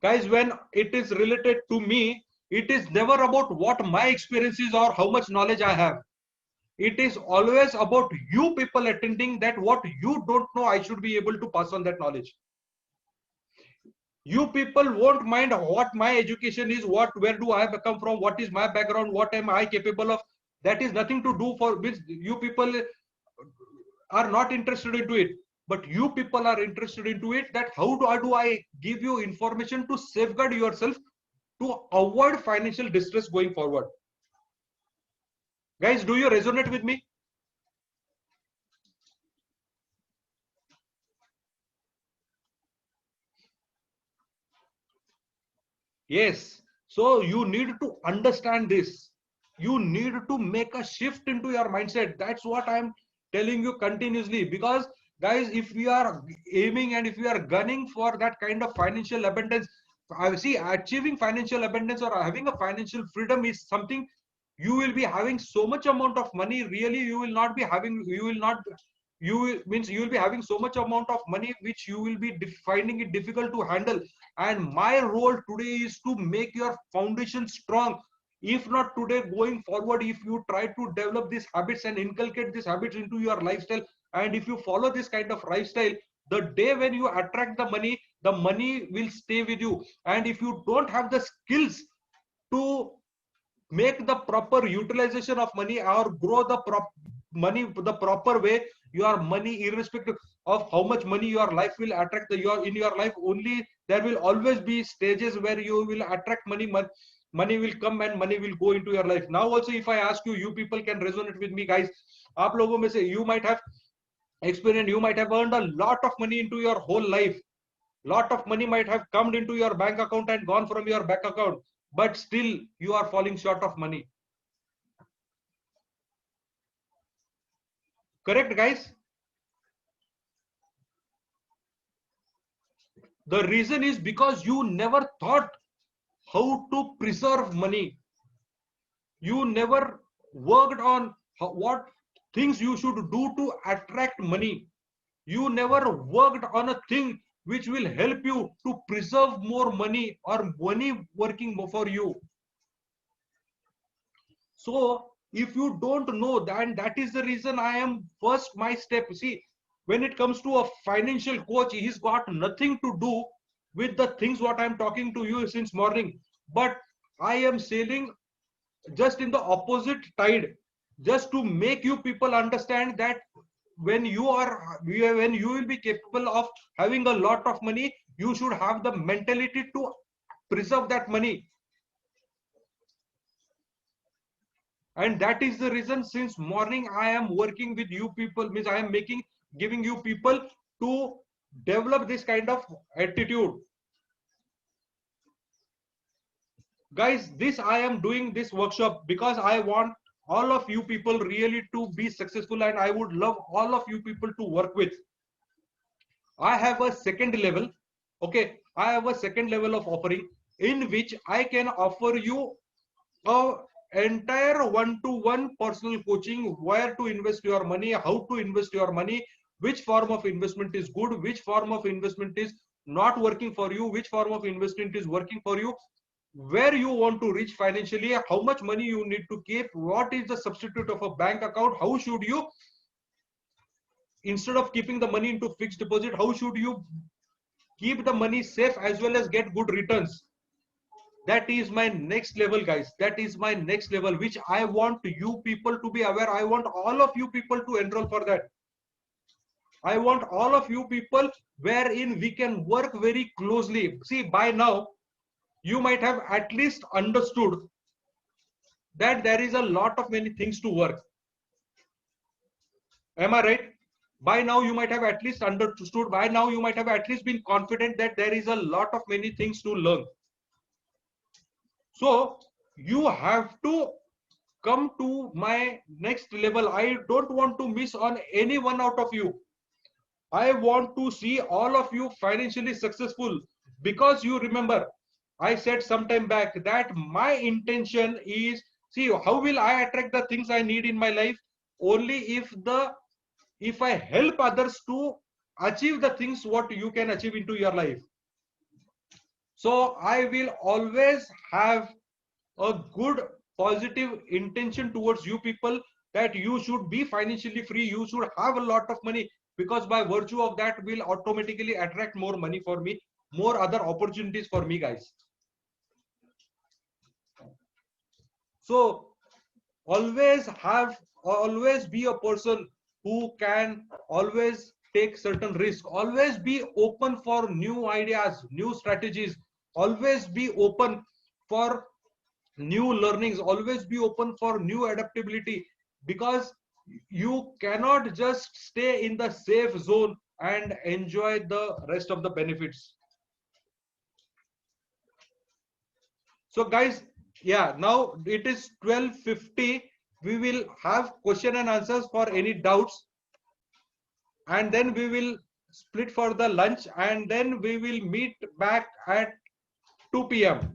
Guys, when it is related to me, it is never about what my experience is or how much knowledge I have. It is always about you people attending, that what you don't know, I should be able to pass on that knowledge. You people won't mind what my education is, where do I come from, what is my background, what am I capable of. That is nothing to do for which you people are not interested into it. But you people are interested into it, that how do I give you information to safeguard yourself, to avoid financial distress going forward. Guys, do you resonate with me? Yes. So you need to understand this. You need to make a shift into your mindset. That's what I'm telling you continuously. Because guys, if we are aiming and if we are gunning for that kind of financial abundance, I see achieving financial abundance or having a financial freedom is something you will be having so much amount of money. Really, you will not be having. You will not. Means you will be having so much amount of money which you will be finding it difficult to handle. And my role today is to make your foundation strong. If not today, going forward, if you try to develop these habits and inculcate these habits into your lifestyle, and if you follow this kind of lifestyle, the day when you attract the money will stay with you. And if you don't have the skills to make the proper utilization of money or grow the money the proper way, your money, irrespective of how much money your life will attract, your in your life only there will always be stages where you will attract money. Money will come and money will go into your life. Now also, if I ask you, you people can resonate with me, guys. आप लोगों में से you might have experienced, you might have earned a lot of money into your whole life. Lot of money might have come into your bank account and gone from your bank account, but still you are falling short of money. Correct, guys? The reason is because you never thought how to preserve money. You never worked on what things you should do to attract money. You never worked on a thing which will help you to preserve more money or money working for you. So if you don't know, then that is the reason I am first my step. See, when it comes to a financial coach, he's got nothing to do with the things what I'm talking to you since morning. But I am sailing just in the opposite tide, just to make you people understand that when you will be capable of having a lot of money, you should have the mentality to preserve that money. And that is the reason since morning I am working with you people, means I am giving you people to develop this kind of attitude. Guys, this I am doing this workshop because I want all of you people really to be successful, and I would love all of you people to work with. I have a second level. Okay, I have a second level of offering in which I can offer you a entire one-to-one personal coaching, where to invest your money, how to invest your money, which form of investment is good, which form of investment is not working for you, which form of investment is working for you, where you want to reach financially, how much money you need to keep, what is the substitute of a bank account, how should you, instead of keeping the money into fixed deposit, how should you keep the money safe as well as get good returns. That is my next level, guys. That is my next level, which I want you people to be aware. I want all of you people to enroll for that. I want all of you people wherein we can work very closely. See, by now you might have at least understood that there is a lot of many things to work. Am I right? By now you might have at least understood. By now you might have at least been confident that there is a lot of many things to learn. So you have to come to my next level. I don't want to miss on any one out of you. I want to see all of you financially successful, because you remember I said sometime back that my intention is, see, how will I attract the things I need in my life? Only if I help others to achieve the things what you can achieve into your life. So I will always have a good positive intention towards you people, that you should be financially free, you should have a lot of money, because by virtue of that will automatically attract more money for me, more other opportunities for me, guys. So always be a person who can always take certain risk, always be open for new ideas, new strategies, always be open for new learnings, always be open for new adaptability, because you cannot just stay in the safe zone and enjoy the rest of the benefits. So guys, yeah, now it is 12:50. We will have question and answers for any doubts, and then we will split for the lunch, and then we will meet back at 2 p.m.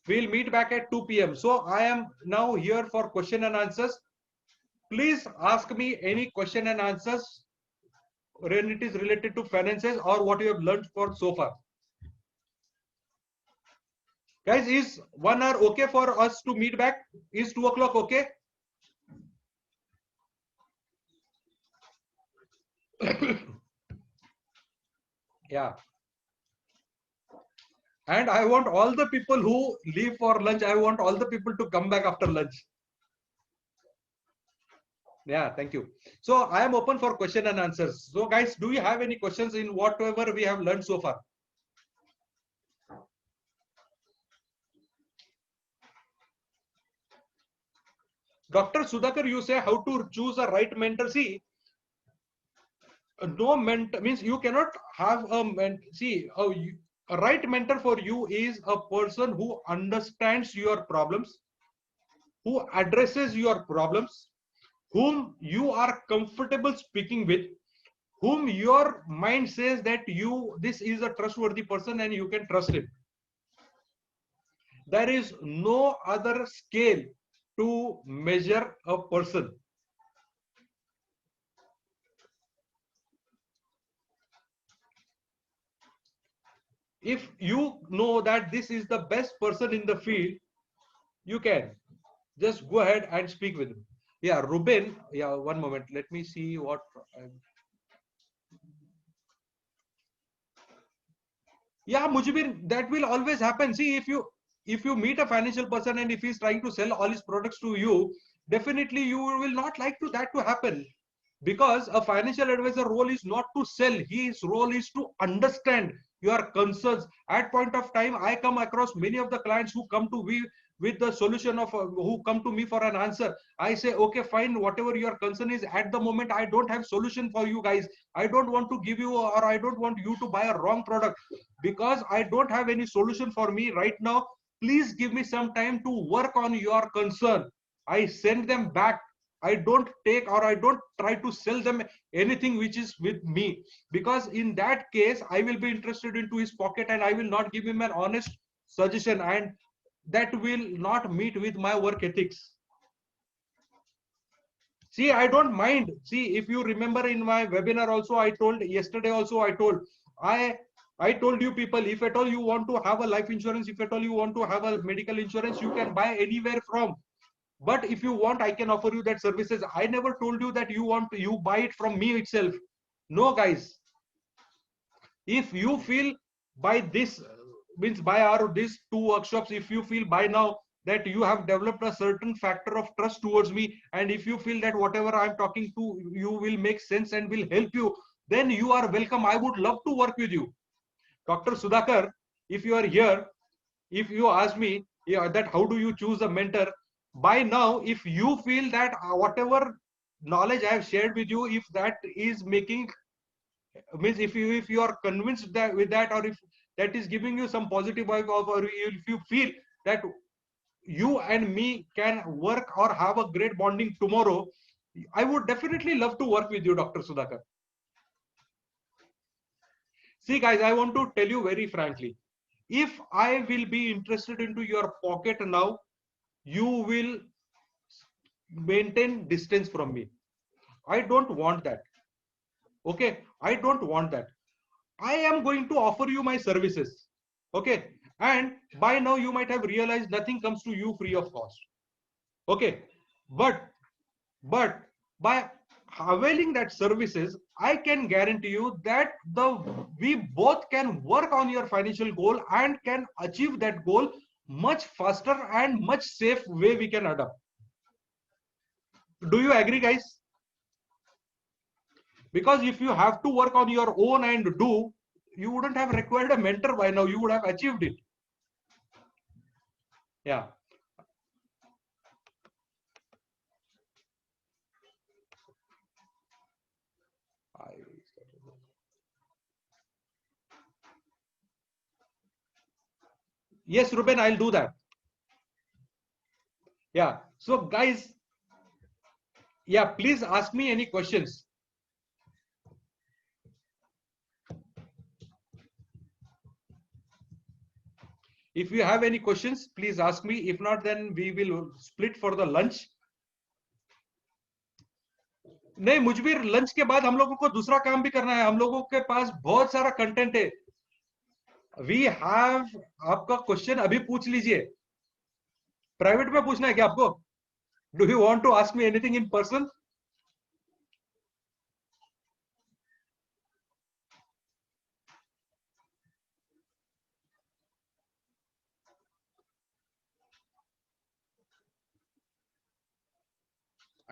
We'll meet back at 2 p.m. So I am now here for question and answers. Please ask me any question and answers when it is related to finances or what you have learned for so far. Guys, is 1 hour okay for us to meet back? Is 2 o'clock okay? Yeah. And I want all the people who leave for lunch, I want all the people to come back after lunch. Yeah, thank you. So I am open for question and answers. So guys, do you have any questions in whatever we have learned so far? Dr. Sudhakar, you say how to choose a right mentor. See, no mentor means you cannot have a see a right mentor for you is a person who understands your problems, who addresses your problems, whom you are comfortable speaking with, whom your mind says that this is a trustworthy person and you can trust him. There is no other scale to measure a person. If you know that this is the best person in the field, you can just go ahead and speak with him. Yeah, Ruben. Yeah, one moment. Let me see what. Yeah, Mujibir, that will always happen. See, if you meet a financial person and if he's trying to sell all his products to you, definitely you will not like to that to happen, because a financial advisor role is not to sell. His role is to understand your concerns. At point of time, I come across many of the clients who come to me with the solution of who come to me for an answer. I say, okay, fine, whatever your concern is at the moment, I don't have solution for you guys. I don't want to give you, or I don't want you to buy a wrong product, because I don't have any solution for me right now. Please give me some time to work on your concern. I send them back. I don't take, or I don't try to sell them anything which is with me, because in that case I will be interested into his pocket and I will not give him an honest suggestion, and that will not meet with my work ethics. See, I don't mind. See, if you remember in my webinar also, I told yesterday also, I told you people, if at all you want to have a life insurance, if at all you want to have a medical insurance, you can buy anywhere from. But if you want, I can offer you that services. I never told you that you buy it from me itself. No, guys. If you feel by this means by our these two workshops, if you feel by now that you have developed a certain factor of trust towards me, and if you feel that whatever I'm talking to you will make sense and will help you, then you are welcome. I would love to work with you. Dr. Sudhakar, if you are here, if you ask me, yeah, that how do you choose a mentor, by now if you feel that whatever knowledge I have shared with you, if that is making means if you are convinced that with that, or if that is giving you some positive vibe, or if you feel that you and me can work or have a great bonding tomorrow, I would definitely love to work with you, Dr. Sudhakar. See guys, I want to tell you very frankly, if I will be interested into your pocket now, you will maintain distance from me. I don't want that. Okay, I don't want that. I am going to offer you my services. Okay, and by now you might have realized nothing comes to you free of cost. Okay, but by availing that services, I can guarantee you that we both can work on your financial goal and can achieve that goal much faster and much safe way we can adopt. Do you agree, guys? Because if you have to work on your own and do, you wouldn't have required a mentor by now. You would have achieved it. Yeah. Yes, Ruben, I'll do that. Yeah. So guys, yeah, please ask me any questions. If you have any questions, please ask me. If not, then we will split for the lunch. नहीं मुजबिर, lunch के बाद हम लोगों को दूसरा काम भी करना है. हम लोगों के पास बहुत सारा कंटेंट है. वी हैव, आपका क्वेश्चन अभी पूछ लीजिए. प्राइवेट में पूछना है क्या आपको? Do you want to ask me anything in person?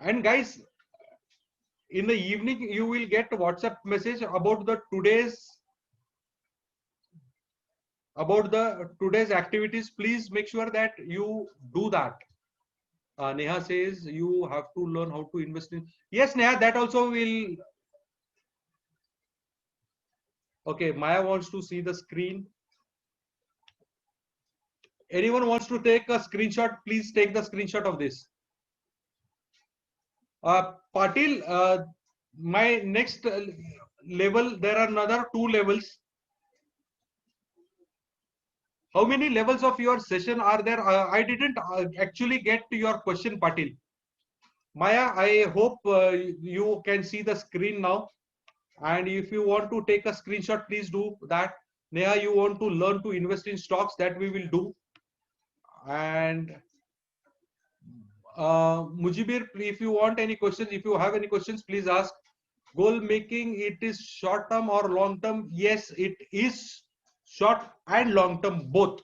And guys, in the evening you will get WhatsApp message about the today's activities. Please make sure that you do that. Neha says you have to learn how to invest in. Yes, Neha, that also will. Okay, Maya wants to see the screen. Anyone wants to take a screenshot? Please take the screenshot of this. Patil, my next level, there are another 2 levels. How many levels of your session are there? I didn't actually get to your question, Patil. Maya, I hope you can see the screen now. And if you want to take a screenshot, please do that. Neha, you want to learn to invest in stocks, that we will do. And Mujibir, if you want any questions, if you have any questions, please ask. Goal making, it is short term or long term? Yes, it is short and long term both.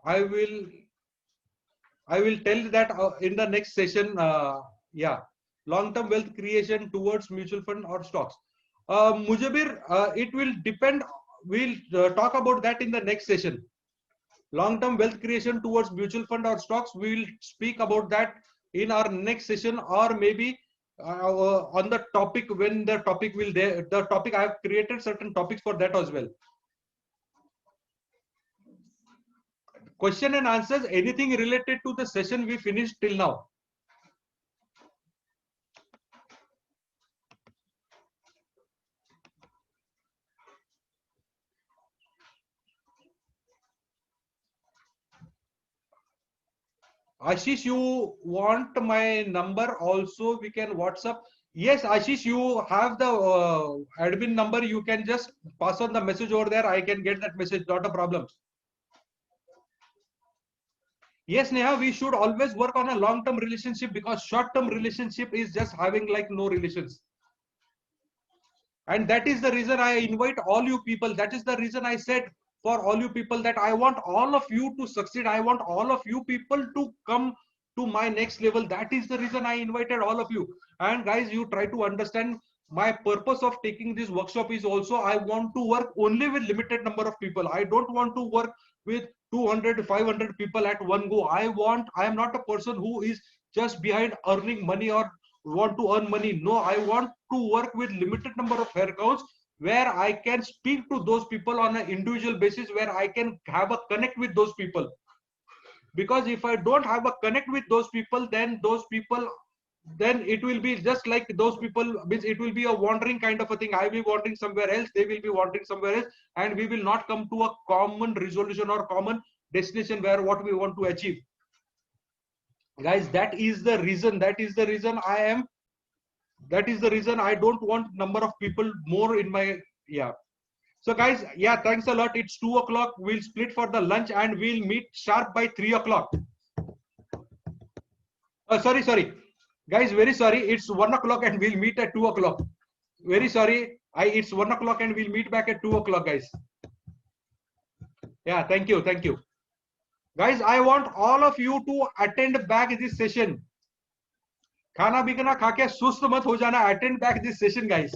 I will tell that in the next session. Yeah, long term wealth creation towards mutual fund or stocks. Mujibir, it will depend. We'll talk about that in the next session. Long term wealth creation towards mutual fund or stocks, we will speak about that in our next session, or maybe on the topic when the topic will there. The topic, I have created certain topics for that as well. Question and answers, anything related to the session we finished till now. Ashish, you want my number also? We can WhatsApp. Yes, Ashish, you have the admin number. You can just pass on the message over there. I can get that message, not a problem. Yes, Neha, we should always work on a long-term relationship, because short-term relationship is just having like no relations. And that is the reason I invite all you people. That is the reason I said for all you people that I want all of you to succeed. I want all of you people to come to my next level. That is the reason I invited all of you. And guys, you try to understand my purpose of taking this workshop is also I want to work only with limited number of people. I don't want to work with 200, 500 people at one go. I am not a person who is just behind earning money or want to earn money. No, I want to work with limited number of hair counts where I can speak to those people on an individual basis, where I can have a connect with those people. Because if I don't have a connect with those people, then it will be just like those people, it will be a wandering kind of a thing. I will be wandering somewhere else, they will be wandering somewhere else, and we will not come to a common resolution or common destination where what we want to achieve. Guys, that is the reason I don't want number of people more in my, yeah. So guys, yeah, thanks a lot. It's 2 o'clock. We'll split for the lunch and we'll meet sharp by 3 o'clock. Sorry. Guys, very sorry. It's 1 o'clock and we'll meet at 2 o'clock. Very sorry. It's 1 o'clock and we'll meet back at 2 o'clock, guys. Yeah, thank you. Guys, I want all of you to attend back this session. खाना बिकना खा के सुस्त मत हो जाना. Attend back this session, guys.